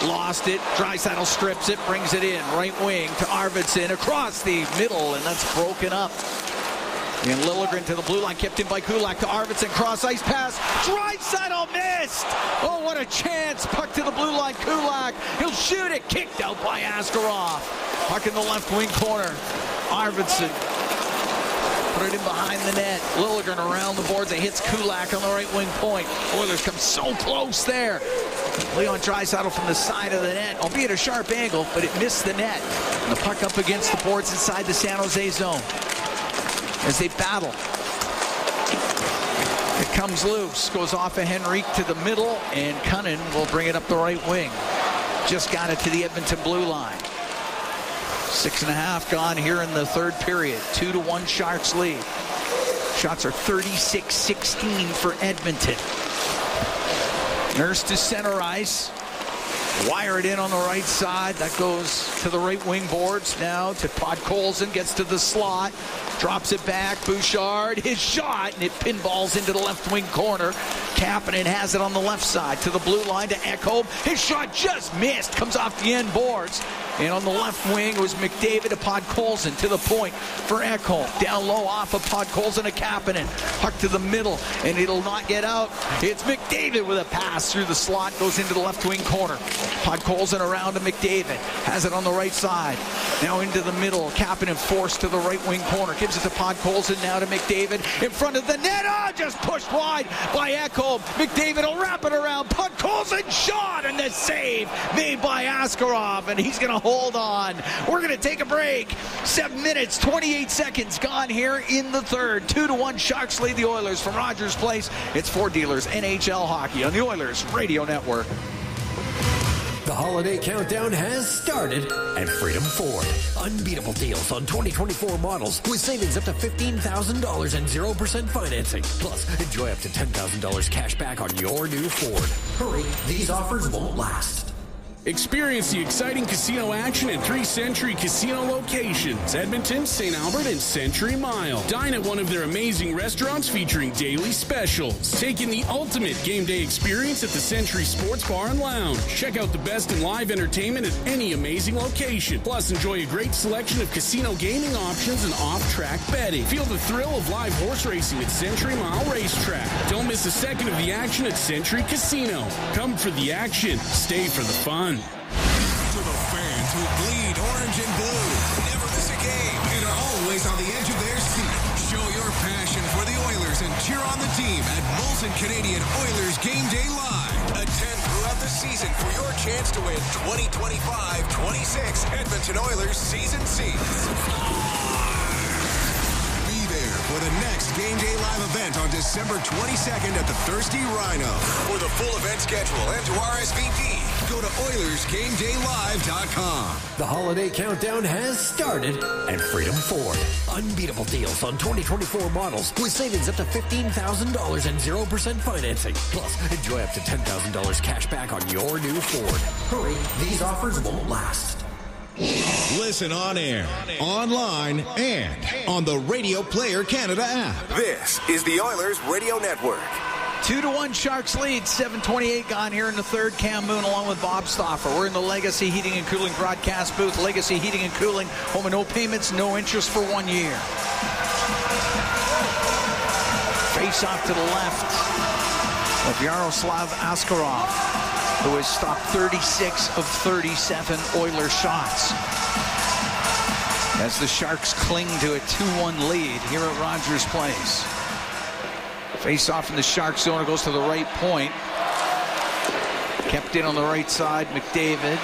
lost it. Draisaitl strips it, brings it in. Right wing to Arvidsson across the middle, and that's broken up. And Liljegren to the blue line, kept in by Kulak to Arvidsson, cross ice pass. Draisaitl missed! Oh, what a chance! Puck to the blue line, Kulak. He'll shoot it, kicked out by Askarov. Puck in the left wing corner. Arvidsson put it in behind the net. Liljegren around the boards. It hits Kulak on the right wing point. Oilers come so close there. Leon Draisaitl from the side of the net, albeit a sharp angle, but it missed the net. And the puck up against the boards inside the San Jose zone as they battle. It comes loose, goes off of Henrique to the middle, and Cunnin will bring it up the right wing. Just got it to the Edmonton blue line. 6.5 gone here in the third period. 2-1 Sharks lead. Shots are 36-16 for Edmonton. Nurse to center ice. Wire it in on the right side. That goes to the right wing boards. Now to Podkolzin. Gets to the slot. Drops it back. Bouchard. His shot. And it pinballs into the left wing corner. Kapanen has it on the left side. To the blue line to Ekholm. His shot just missed. Comes off the end boards. And on the left wing, it was McDavid to Podkolzin to the point for Ekholm. Down low off of Podkolzin to Kapanen. Puck to the middle, and it'll not get out. It's McDavid with a pass through the slot. Goes into the left wing corner. Podkolzin around to McDavid. Has it on the right side. Now into the middle. Kapanen forced to the right wing corner. Gives it to Podkolzin. Now to McDavid. In front of the net. Oh, just pushed wide by Ekholm. McDavid will wrap it around. Podkolzin shot, and the save made by Askarov. And he's going to hold on. We're going to take a break. 7 minutes, 28 seconds gone here in the third. 2-1 Sharks lead the Oilers from Rogers Place. It's Ford Dealers NHL Hockey on the Oilers Radio Network. The holiday countdown has started at Freedom Ford. Unbeatable deals on 2024 models with savings up to $15,000 and 0% financing. Plus, enjoy up to $10,000 cash back on your new Ford. Hurry, these offers won't last. Experience the exciting casino action at 3 Century Casino locations, Edmonton, St. Albert, and Century Mile. Dine at one of their amazing restaurants featuring daily specials. Take in the ultimate game day experience at the Century Sports Bar and Lounge. Check out the best in live entertainment at any amazing location. Plus, enjoy a great selection of casino gaming options and off-track betting. Feel the thrill of live horse racing at Century Mile Racetrack. Don't miss a second of the action at Century Casino. Come for the action, stay for the fun. To the fans who bleed orange and blue, never miss a game, and are always on the edge of their seat. Show your passion for the Oilers and cheer on the team at Molson Canadian Oilers Game Day Live. Attend throughout the season for your chance to win 2025-26 Edmonton Oilers season seats. For the next Game Day Live event on December 22nd at the Thirsty Rhino. For the full event schedule and to RSVP, go to OilersGameDayLive.com. The holiday countdown has started at Freedom Ford. Unbeatable deals on 2024 models with savings up to $15,000 and 0% financing. Plus, enjoy up to $10,000 cash back on your new Ford. Hurry, these offers won't last. Listen on air, online, and on the Radio Player Canada app. This is the Oilers Radio Network. 2-1 Sharks lead. 7:28 gone here in the third. Cam Moon along with Bob Stauffer. We're in the Legacy Heating and Cooling broadcast booth. Legacy Heating and Cooling. Home and no payments, no interest for 1 year. Face off to the left of Yaroslav Askarov, who has stopped 36 of 37 Oilers shots. As the Sharks cling to a 2-1 lead here at Rogers Place. Face off in the Sharks zone. It goes to the right point. Kept in on the right side. McDavid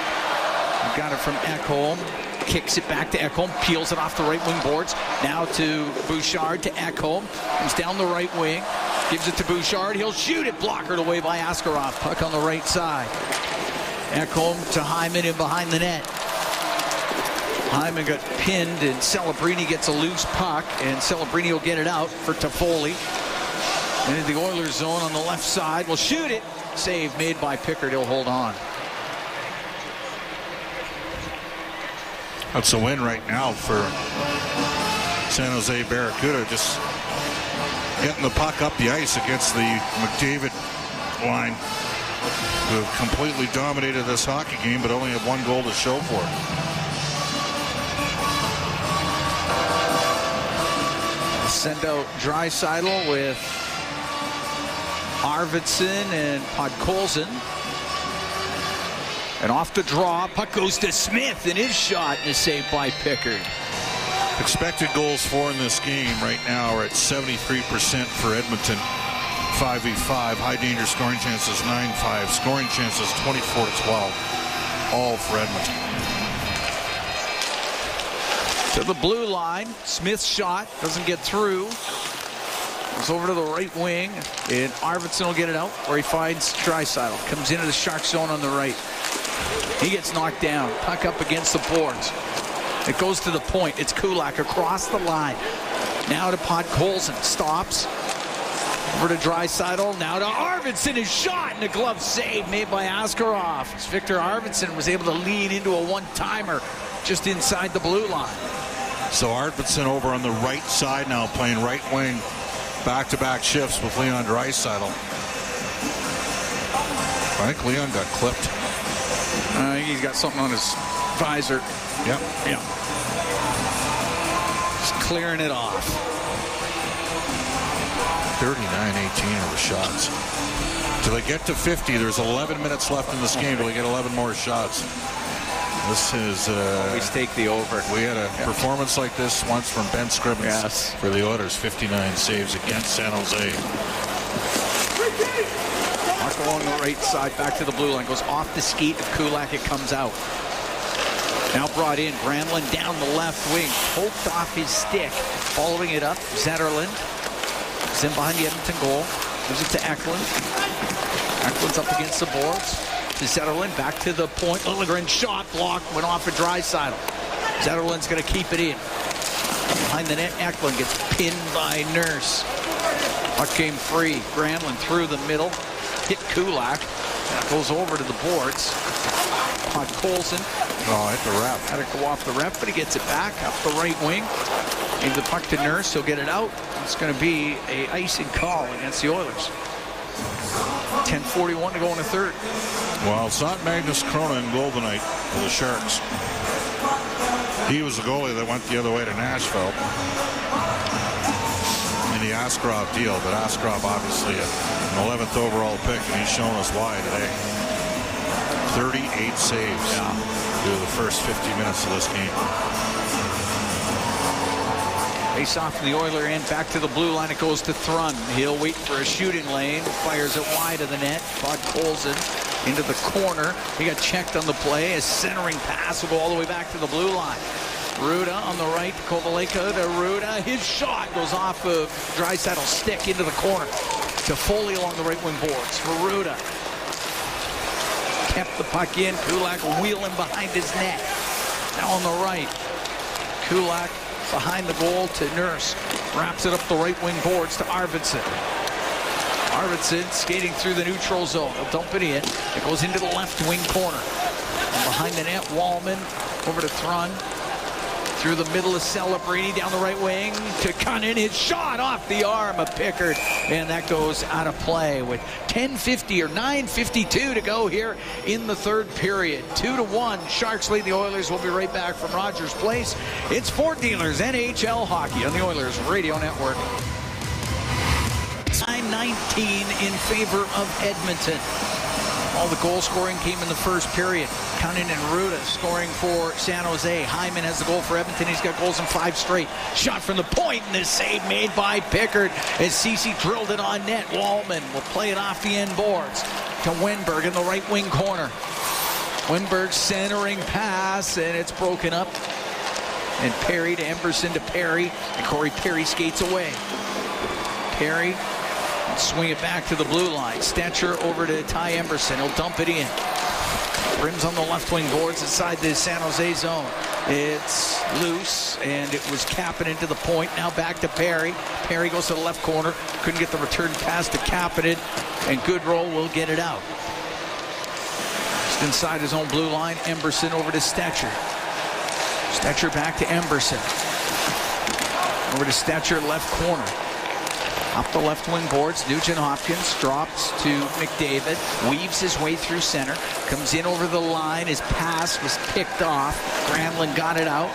got it from Ekholm. Kicks it back to Ekholm. Peels it off the right wing boards. Now to Bouchard to Ekholm. Comes down the right wing. Gives it to Bouchard. He'll shoot it. Blockered away by Askarov. Puck on the right side. Ekholm to Hyman in behind the net. Hyman got pinned, and Celebrini gets a loose puck, and Celebrini will get it out for Toffoli. Into the Oilers zone on the left side. Will shoot it. Save made by Pickard. He'll hold on. That's a win right now for San Jose Barracuda. Just getting the puck up the ice against the McDavid line. who have completely dominated this hockey game, but only have one goal to show for it. Send out Draisaitl with Arvidsson and Podkolzin. And off the draw, puck goes to Smith, and his shot is saved by Pickard. Expected goals for in this game right now are at 73% for Edmonton, 5v5. High danger scoring chances 9-5. Scoring chances 24-12. All for Edmonton. To the blue line, Smith's shot doesn't get through. Goes over to the right wing, and Arvidsson will get it out where he finds Draisaitl. Comes into the Shark zone on the right. He gets knocked down. Puck up against the boards. It goes to the point. It's Kulak across the line. Now to Podkolzin. Stops. Over to Draisaitl. Now to Arvidsson. His shot and a glove save made by Askarov. Victor Arvidsson was able to lean into a one-timer just inside the blue line. So Arvidsson over on the right side now, playing right wing. Back-to-back shifts with Leon Draisaitl. I think Leon got clipped. I think he's got something on his visor. Yep. Yeah. Just clearing it off. 39-18 are the shots. Till they get to 50, there's 11 minutes left in this game. Till they get 11 more shots. This is... always take the over. We had a performance like this once from Ben Scribbins for the Oilers. 59 saves against San Jose. Puck along the right side, back to the blue line. Goes off the skate of Kulak. It comes out. Now brought in. Granlund down the left wing. Poked off his stick. Following it up. Zetterlund. He's in behind the Edmonton goal. Gives it to Eklund. Eklund's up against the boards. To Zetterlund. Back to the point. Liljegren shot blocked. Went off of Draisaitl. Zetterlund's going to keep it in. Behind the net. Eklund gets pinned by Nurse. Puck came free. Granlund through the middle. Hit Kulak. Goes over to the boards. Podkolzin. Oh, hit the ref. Had to go off the ref, but he gets it back up the right wing. Gave the puck to Nurse. He'll get it out. It's going to be a icing call against the Oilers. 10:41 to go in the third. Well, it's not Magnus Krona in goal tonight for the Sharks. He was the goalie that went the other way to Nashville in the Askarov deal, but Askarov obviously an 11th overall pick, and he's shown us why today. 38 saves through the first 50 minutes of this game. Face off from the Oiler end, back to the blue line. It goes to Thrun. He'll wait for a shooting lane. Fires it wide of the net. Podkolzin into the corner. He got checked on the play. A centering pass will go all the way back to the blue line. Ruda on the right. Kovaleka to Ruda. His shot goes off of Draisaitl's stick into the corner. To Foley along the right wing boards for Ruda. Kept the puck in. Kulak wheeling behind his net. Now on the right. Kulak behind the goal to Nurse. Wraps it up the right wing boards to Arvidsson. Arvidsson skating through the neutral zone. He'll dump it in. It goes into the left wing corner. And behind the net, Wallman over to Thrun. Through the middle of Celebrini down the right wing to Cunnin. His shot off the arm of Pickard. And that goes out of play with 10:50 or 9:52 to go here in the third period. 2-1. Sharks lead the Oilers. We'll be right back from Rogers Place. It's Ford Dealers NHL Hockey on the Oilers Radio Network. 9-19 in favor of Edmonton. All the goal scoring came in the first period. Cunnin and Ruda scoring for San Jose. Hyman has the goal for Edmonton. He's got goals in 5 straight. Shot from the point, and the save made by Pickard as Ceci drilled it on net. Wallman will play it off the end boards to Wenberg in the right wing corner. Wenberg centering pass, and it's broken up. And Perry to Emberson to Perry, and Corey Perry skates away. Perry swing it back to the blue line. Stetcher over to Ty Emberson. He'll dump it in. Rims on the left wing boards inside the San Jose zone. It's loose, and it was capping into the point. Now back to Perry. Perry goes to the left corner. Couldn't get the return pass to Kapanen, and Goodrow will get it out. Just inside his own blue line. Emberson over to Stetcher. Stetcher back to Emberson. Over to Stetcher, left corner. Up the left wing boards, Nugent Hopkins drops to McDavid, weaves his way through center, comes in over the line. His pass was picked off. Granlund got it out.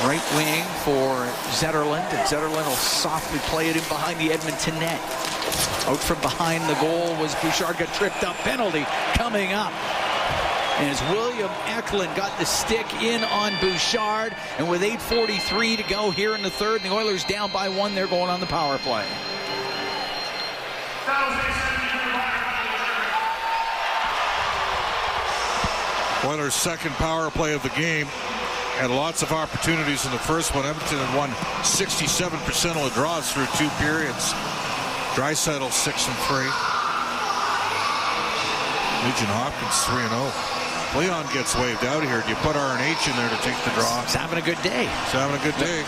Right wing for Zetterlund, and Zetterlund will softly play it in behind the Edmonton net. Out from behind the goal was Bouchard, got tripped up. Penalty coming up. And as William Eklund got the stick in on Bouchard, and with 8:43 to go here in the third, the Oilers down by 1, they're going on the power play. Oilers' second power play of the game. Had lots of opportunities in the first one. Edmonton had won 67% of the draws through 2 periods. Draisaitl 6-3. Nugent Hopkins 3-0. Leon gets waved out here. Do you put R&H in there to take the draw? He's having a good day. He's having a good day.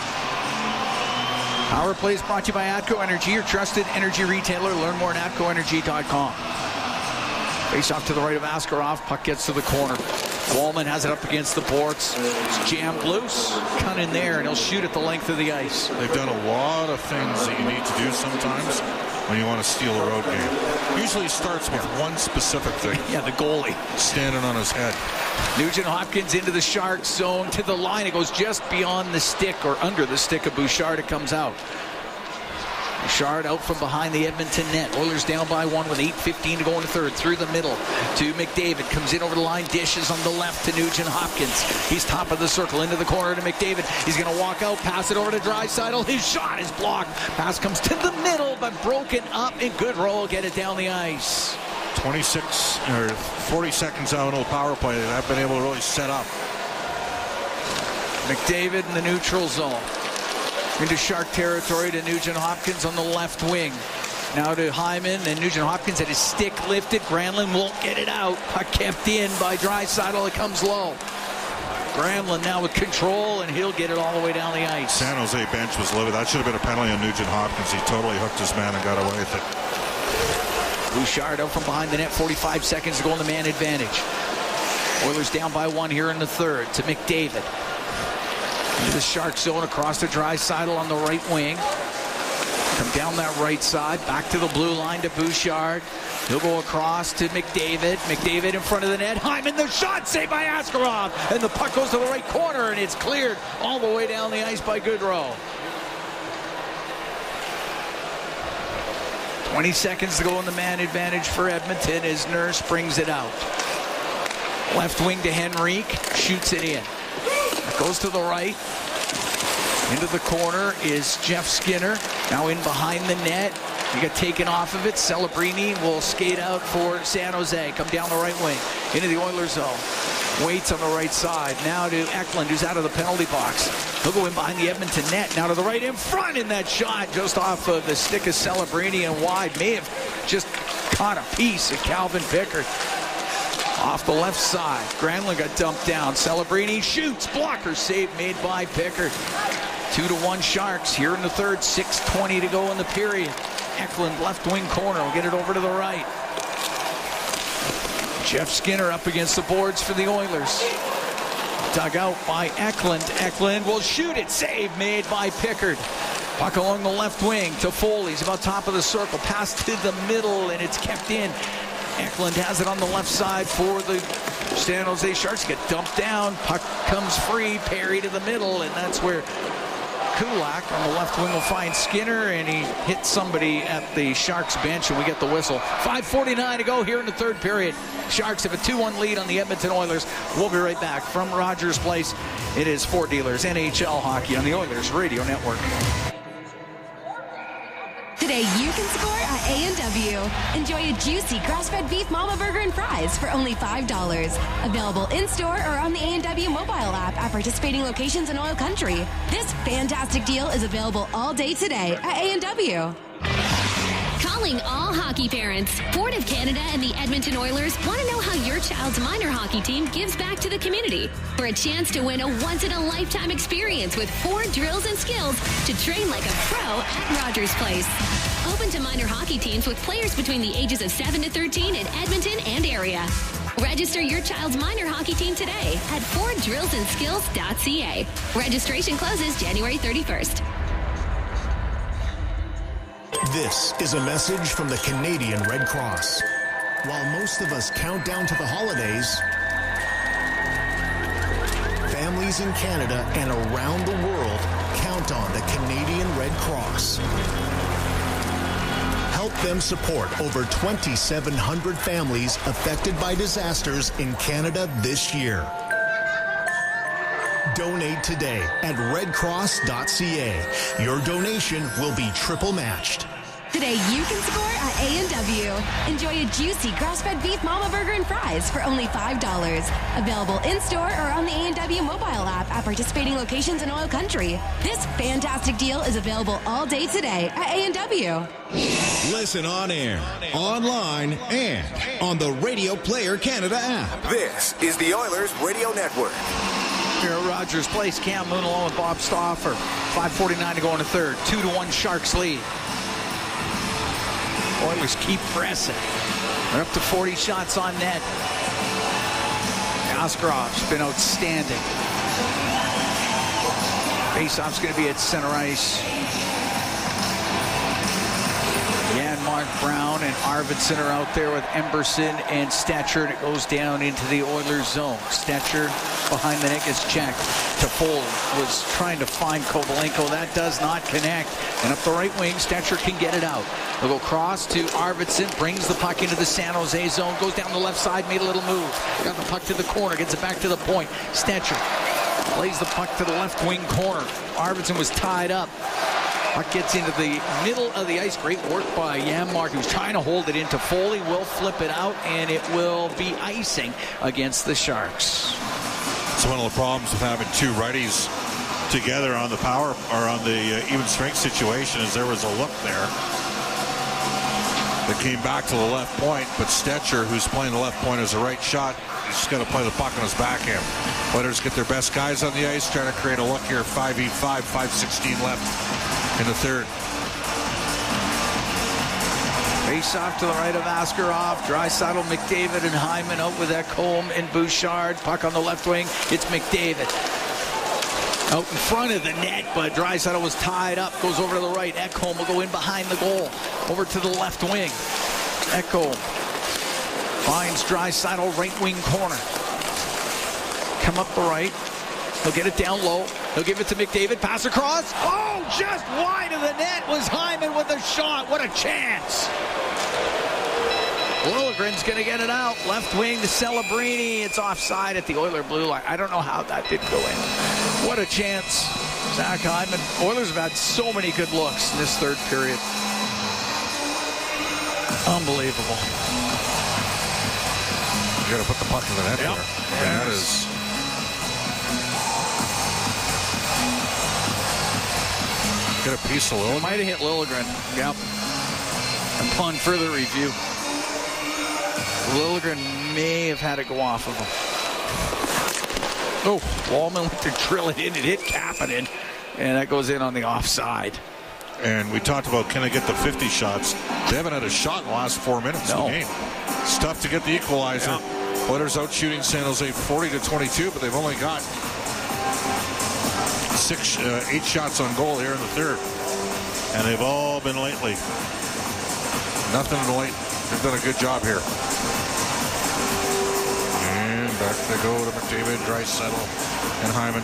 Power play is brought to you by ATCO Energy, your trusted energy retailer. Learn more at atcoenergy.com. Face off to the right of Askarov. Puck gets to the corner. Wallman has it up against the boards. It's jammed loose. Cut in there, and he'll shoot at the length of the ice. They've done a lot of things that you need to do sometimes when you want to steal a road game. Usually starts with one specific thing. Yeah, the goalie. Standing on his head. Nugent Hopkins into the Sharks zone to the line. It goes just beyond the stick, or under the stick of Bouchard. It comes out. Bouchard out from behind the Edmonton net. Oilers down by 1 with 8:15 to go in the third. Through the middle to McDavid. Comes in over the line. Dishes on the left to Nugent Hopkins. He's top of the circle. Into the corner to McDavid. He's going to walk out. Pass it over to Draisaitl. His shot is blocked. Pass comes to the middle, but broken up. And Goodrow get it down the ice. 26 or 40 seconds out of the power play that I've been able to really set up. McDavid in the neutral zone. Into Shark territory to Nugent Hopkins on the left wing. Now to Hyman, and Nugent Hopkins had his stick lifted. Granlund won't get it out. Puck kept in by Draisaitl. It comes low. Granlund now with control, and he'll get it all the way down the ice. San Jose bench was livid. That should have been a penalty on Nugent Hopkins. He totally hooked his man and got away with it. Bouchard out from behind the net. 45 seconds to go in the man advantage. Oilers down by 1 here in the third to McDavid. Into the Shark zone across to Draisaitl on the right wing. Come down that right side, back to the blue line to Bouchard. He'll go across to McDavid. McDavid in front of the net. Hyman, the shot saved by Askarov. And the puck goes to the right corner, and it's cleared all the way down the ice by Goodrow. 20 seconds to go in the man advantage for Edmonton as Nurse brings it out. Left wing to Henrique, shoots it in. Goes to the right. Into the corner is Jeff Skinner. Now in behind the net. He got taken off of it. Celebrini will skate out for San Jose. Come down the right wing. Into the Oilers zone. Waits on the right side. Now to Eklund, who's out of the penalty box. He'll go in behind the Edmonton net. Now to the right in front in that shot. Just off of the stick of Celebrini and wide. May have just caught a piece of Calvin Pickard. Off the left side. Granlund got dumped down. Celebrini shoots. Blocker save made by Pickard. 2-1 Sharks here in the third. 6:20 to go in the period. Eklund left wing corner will get it over to the right. Jeff Skinner up against the boards for the Oilers. Dug out by Eklund. Eklund will shoot it. Save made by Pickard. Puck along the left wing to Foley. He's about top of the circle. Pass to the middle, and it's kept in. Eklund has it on the left side for the San Jose Sharks. Get dumped down. Puck comes free. Perry to the middle, and that's where Kulak on the left wing will find Skinner, and he hits somebody at the Sharks bench, and we get the whistle. 5:49 to go here in the third period. Sharks have a 2-1 lead on the Edmonton Oilers. We'll be right back from Rogers Place. It is Fort Dealers NHL hockey on the Oilers Radio Network. Today you can score at A&W. Enjoy a juicy grass-fed beef mama burger and fries for only $5. Available in-store or on the A&W mobile app at participating locations in Oil Country. This fantastic deal is available all day today at A&W. Calling all hockey parents. Ford of Canada and the Edmonton Oilers want to know how your child's minor hockey team gives back to the community. For a chance to win a once-in-a-lifetime experience with 4 drills and skills to train like a pro at Rogers Place. Open to minor hockey teams with players between the ages of 7 to 13 in Edmonton and area. Register your child's minor hockey team today at 4drillsandskills.ca. Registration closes January 31st. This is a message from the Canadian Red Cross. While most of us count down to the holidays, families in Canada and around the world count on the Canadian Red Cross. Help them support over 2,700 families affected by disasters in Canada this year. Donate today at redcross.ca. Your donation will be triple matched. Today you can score at A&W. Enjoy a juicy grass-fed beef mama burger and fries for only $5. Available in-store or on the A&W mobile app at participating locations in oil country. This fantastic deal is available all day today at A&W. Listen on air, online, and on the Radio Player Canada app. This is the Oilers Radio Network. Here at Rogers Place, Cam Moon along with Bob Stauffer. 5:49 to go in the third. 2-1 Sharks lead. Oilers keep pressing. They're up to 40 shots on net. Askerov's been outstanding. Faceoff's going to be at center ice. Mark Brown and Arvidsson are out there with Emberson and Stetcher. It goes down into the Oilers zone. Stetcher behind the net gets checked. Toffoli was trying to find Kovalenko. That does not connect. And up the right wing, Stetcher can get it out. They'll go cross to Arvidsson, brings the puck into the San Jose zone, goes down the left side, made a little move. Got the puck to the corner, gets it back to the point. Stetcher plays the puck to the left wing corner. Arvidsson was tied up. Puck gets into the middle of the ice. Great work by Janmark. He was trying to hold it in. Toffoli will flip it out, and it will be icing against the Sharks. It's one of the problems with having two righties together on the power or on the even strength situation is there was a look there that came back to the left point, but Stetcher, who's playing the left point as a right shot, he's just got to play the puck on his backhand. Oilers get their best guys on the ice, trying to create a look here. 5:05, 5:16 left in the third. Face off to the right of Askarov. Draisaitl, McDavid, and Hyman out with Ekholm and Bouchard. Puck on the left wing. It's McDavid. Out in front of the net, but Draisaitl was tied up. Goes over to the right. Ekholm will go in behind the goal. Over to the left wing. Ekholm finds Draisaitl, right wing corner. Come up the right. He'll get it down low. He'll give it to McDavid. Pass across. Oh, just wide of the net was Hyman with a shot. What a chance. Liljegren's going to get it out. Left wing to Celebrini. It's offside at the Oiler blue line. I don't know how that didn't go in. What a chance. Zach Hyman. Oilers have had so many good looks in this third period. Unbelievable. You got to put the puck in the net there. That is... Get a piece of Liljegren. Might have hit Liljegren. Yep. Upon further review, Liljegren may have had it go off of him. Oh, Wallman went to drill it in. It hit Kapanen, and that goes in on the offside. And we talked about can they get the 50 shots. They haven't had a shot in the last 4 minutes of the game. It's tough to get the equalizer. Yeah. Oilers out shooting San Jose 40-22, but they've only got 8 shots on goal here in the third. And they've all been lately. Nothing late. They've done a good job here. And back they go to McDavid, Draisaitl, and Hyman.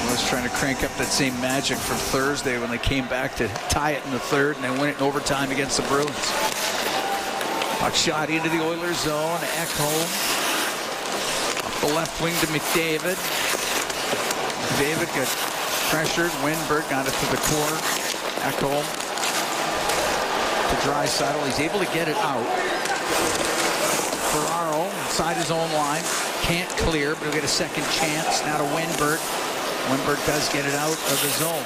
I was trying to crank up that same magic from Thursday when they came back to tie it in the third and they win it in overtime against the Bruins. Puck shot into the Oilers zone. Ekholm. Up the left wing to McDavid. David got pressured. Wenberg got it to the corner. Ekholm to Draisaitl. He's able to get it out. Ferraro inside his own line. Can't clear, but he'll get a second chance. Now to Wenberg. Wenberg does get it out of the zone.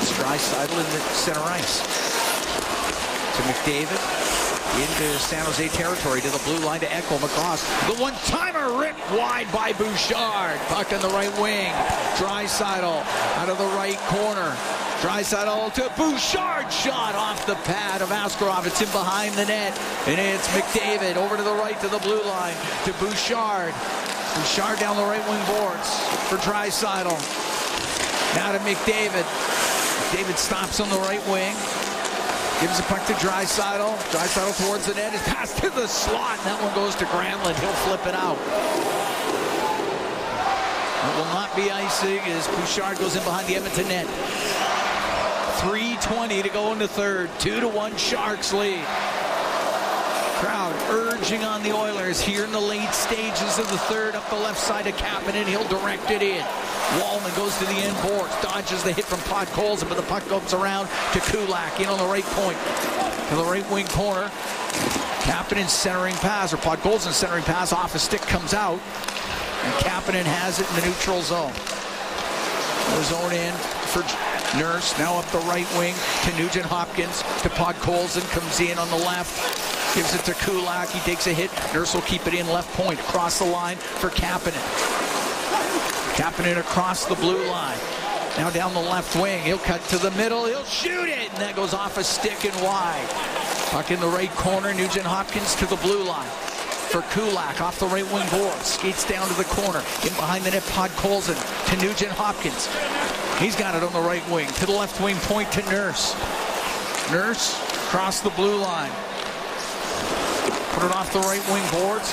It's Draisaitl in the center ice. To McDavid. Into San Jose territory, to the blue line to Ekholm across. The one-timer ripped wide by Bouchard. Puck on the right wing. Draisaitl out of the right corner. Draisaitl to Bouchard. Shot off the pad of Askarov. It's in behind the net. And it's McDavid over to the right to the blue line to Bouchard. Bouchard down the right wing boards for Draisaitl. Now to McDavid. McDavid stops on the right wing. Gives the puck to Draisaitl. Draisaitl towards the net. His pass to the slot. And that one goes to Granlund. He'll flip it out. It will not be icing as Bouchard goes in behind the Edmonton net. 3:20 to go in the third. 2-1 Sharks lead. Crowd urging on the Oilers here in the late stages of the third. Up the left side of Kapanen. He'll direct it in. Wallman goes to the end boards. Dodges the hit from Podkolzin, but the puck goes around to Kulak. In on the right point. To the right wing corner. Kapanen centering pass, or Podkolzin centering pass. Off a stick comes out. And Kapanen has it in the neutral zone. The zone in for Nurse. Now up the right wing to Nugent Hopkins. To Podkolzin. Comes in on the left. Gives it to Kulak. He takes a hit. Nurse will keep it in left point. Across the line for Kapanen. Kapanen across the blue line. Now down the left wing. He'll cut to the middle. He'll shoot it. And that goes off a stick and wide. Puck in the right corner. Nugent Hopkins to the blue line. For Kulak off the right wing board. Skates down to the corner. In behind the net, Podkolzin to Nugent Hopkins. He's got it on the right wing. To the left wing point to Nurse. Nurse across the blue line. Put it off the right wing boards.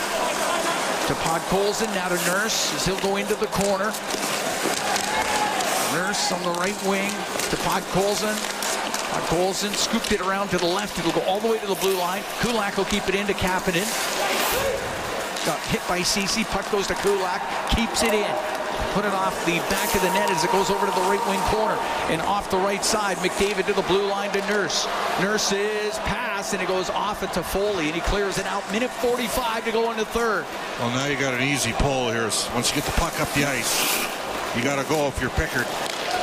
To Podkolzin, now to Nurse as he'll go into the corner. Nurse on the right wing to Podkolzin. Podkolzin scooped it around to the left. It'll go all the way to the blue line. Kulak will keep it into Kapanen. Got hit by Ceci. Puck goes to Kulak. Keeps it in. Put it off the back of the net as it goes over to the right wing corner. And off the right side, McDavid to the blue line to Nurse. Nurse's pass, and it goes off it to Foley, and he clears it out. Minute 45 to go in the third. Well, now you got an easy pull here. Once you get the puck up the ice, you got to go if you're Pickard.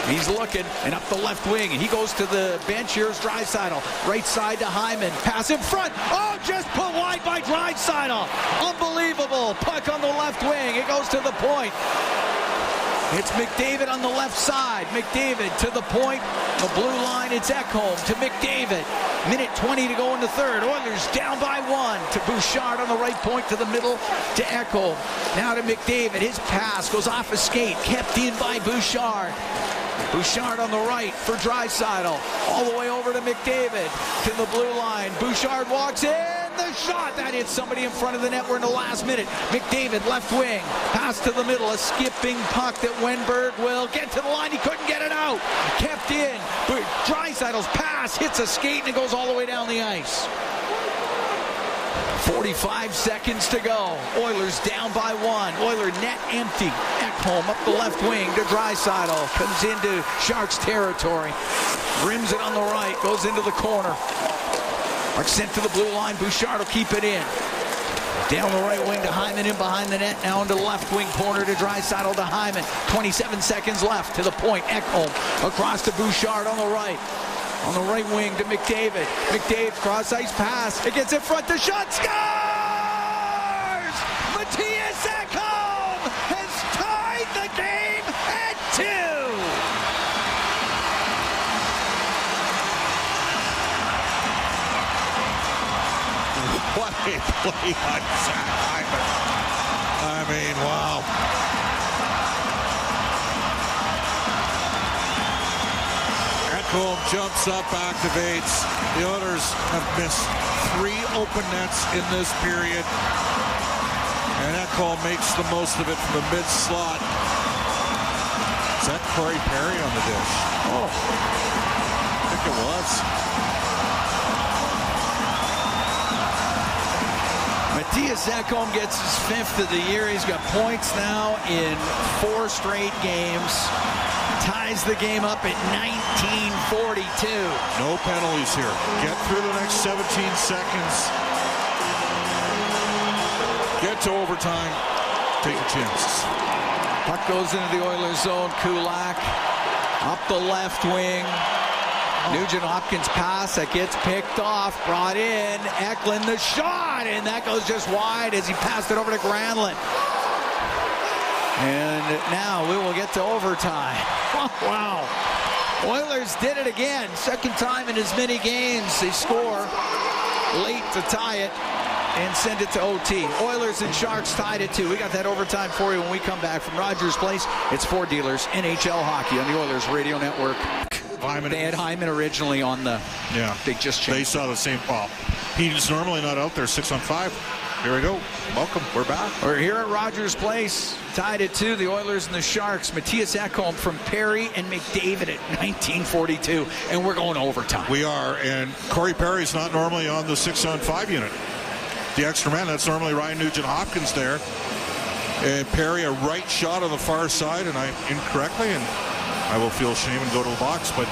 He's looking, and up the left wing. He goes to the bench. Here's Draisaitl. Right side to Hyman. Pass in front. Oh, just put wide by Draisaitl. Unbelievable. Puck on the left wing. It goes to the point. It's McDavid on the left side. McDavid to the point. The blue line, it's Ekholm to McDavid. Minute 20 to go in the third. Oilers down by 1 to Bouchard on the right point to the middle to Ekholm. Now to McDavid. His pass goes off a skate. Kept in by Bouchard. Bouchard on the right for Draisaitl. All the way over to McDavid to the blue line. Bouchard walks in. The shot that hits somebody in front of the net. We're in the last minute. McDavid left wing. Pass to the middle. A skipping puck that Wenberg will get to the line. He couldn't get it out. Kept in. But Draisaitl's pass hits a skate and it goes all the way down the ice. 45 seconds to go. Oilers down by 1. Oiler net empty. Ekholm up the left wing to Draisaitl. Comes into Sharks territory. Rims it on the right. Goes into the corner. Puck sent to the blue line. Bouchard will keep it in. Down the right wing to Hyman in behind the net. Now into the left wing corner to Draisaitl to Hyman. 27 seconds left to the point. Ekholm across to Bouchard on the right. On the right wing to McDavid. McDavid cross ice pass. It gets in front. The shot scores! Matthias Ekholm has tied the game at 2. What a play by Zach Hyman. I mean, wow. Ekholm jumps up, activates. The Oilers have missed 3 open nets in this period. And Ekholm makes the most of it from the mid-slot. Is that Corey Perry on the dish? Oh, I think it was. Matthias Ekholm gets his 5th of the year. He's got points now in 4 straight games. Ties the game up at 19:42. No penalties here. Get through the next 17 seconds. Get to overtime. Take your chances. Puck goes into the Oilers zone. Kulak up the left wing. Nugent Hopkins pass that gets picked off, brought in. Eklund the shot, and that goes just wide as he passed it over to Granlund. And now we will get to overtime. Wow. Oilers did it again. Second time in as many games. They score late to tie it and send it to OT. Oilers and Sharks tied at 2. We got that overtime for you when we come back from Rogers Place. It's Ford Dealers NHL Hockey on the Oilers Radio Network. Hyman. They had Hyman originally on the. Yeah. They just changed. They saw the same ball. He's normally not out there 6-on-5. Here we go. Welcome. We're back. We're here at Rogers Place. Tied at 2, the Oilers and the Sharks. Matthias Ekholm from Perry and McDavid at 1942. And we're going to overtime. We are. And Corey Perry's not normally on the 6-on-5 unit. The extra man, that's normally Ryan Nugent-Hopkins there. And Perry, a right shot on the far side, and I incorrectly, and I will feel shame and go to the box, but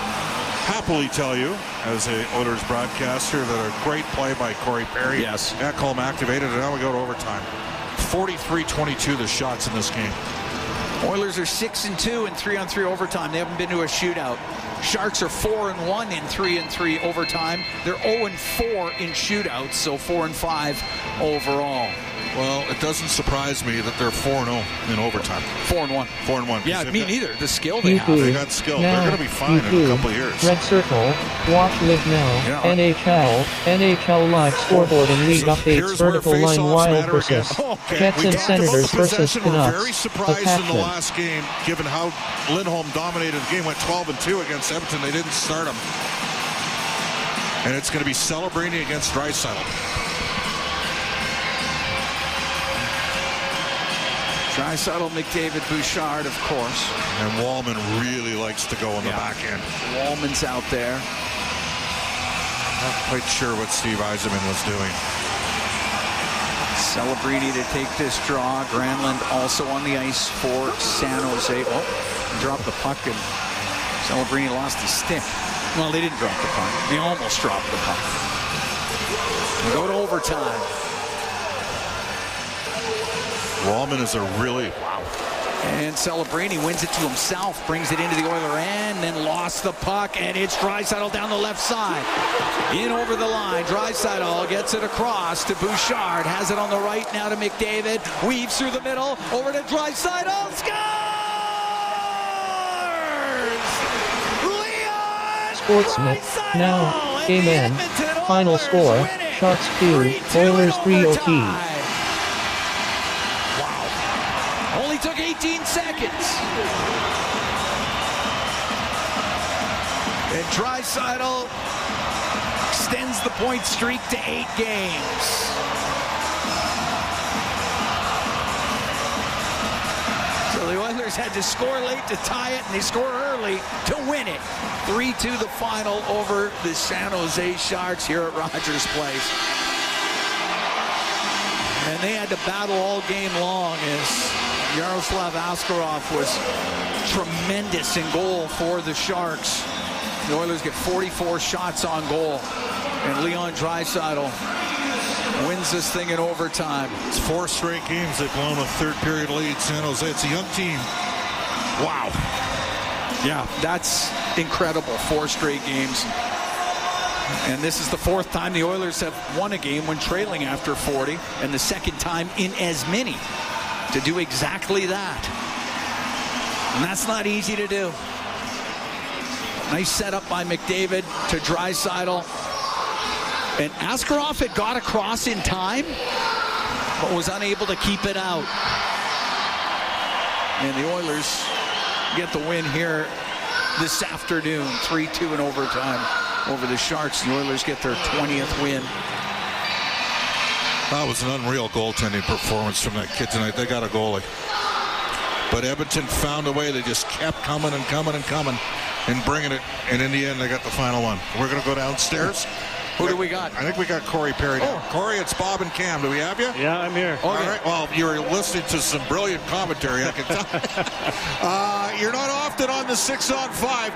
happily tell you, as a Oilers broadcaster, that a great play by Corey Perry. Yes. Ekholm activated, and now we go to overtime. 43-22 the shots in this game. Oilers are 6-2 in 3-on-3 overtime. They haven't been to a shootout. Sharks are 4-1 in 3-on-3 overtime. They're 0-4 in shootouts, so 4-5 overall. Well, it doesn't surprise me that they're 4-0 in overtime. 4-1. 4-1. Yeah, me neither. The skill they have. They got skill. They're going to be fine in a couple of years. Red Circle, watch live now, NHL live scoreboard and league updates, vertical line wild versus Jets and Senators versus We're Canucks. very surprised in the last game, given how Lindholm dominated the game, went 12-2 against Edmonton. They didn't start him. And it's going to be celebrating against Draisaitl. Draisaitl, McDavid, Bouchard, of course. And Wallman really likes to go on the back end. Wallman's out there. Not quite sure what Steve Yzerman was doing. Celebrini to take this draw. Granlund also on the ice for San Jose. Oh, dropped the puck, and Celebrini lost his stick. Well, they didn't drop the puck. They almost dropped the puck. We go to overtime. Wallman is a really... And Celebrini wins it to himself, brings it into the Oiler end, then lost the puck, and it's Draisaitl down the left side. In over the line, Draisaitl gets it across to Bouchard, has it on the right now to McDavid, weaves through the middle, over to Draisaitl, scores! Leon Sportsnet, now, amen. Final score, Sharks 2, Oilers 3 OT. Took 18 seconds. And Draisaitl extends the point streak to 8 games. So the Oilers had to score late to tie it, and they score early to win it. 3-2 the final over the San Jose Sharks here at Rogers Place. And they had to battle all game long as Yaroslav Askarov was tremendous in goal for the Sharks. The Oilers get 44 shots on goal. And Leon Draisaitl wins this thing in overtime. It's 4 straight games they've blown a third-period lead. San Jose, it's a young team. Wow. Yeah, that's incredible. 4 straight games. And this is the 4th time the Oilers have won a game when trailing after 40, and the 2nd time in as many to do exactly that. And that's not easy to do. Nice setup by McDavid to Draisaitl. And Askarov had got across in time, but was unable to keep it out. And the Oilers get the win here this afternoon, 3-2 in overtime over the Sharks. The Oilers get their 20th win. That was an unreal goaltending performance from that kid tonight. They got a goalie. But Edmonton found a way. They just kept coming and coming and coming and bringing it. And in the end, they got the final one. We're going to go downstairs. Who do we got? I think we got Corey Perry now. Corey, it's Bob and Cam. Do we have you? Yeah, I'm here. All right. Well, you're listening to some brilliant commentary, I can tell. You're not often on the 6-on-5.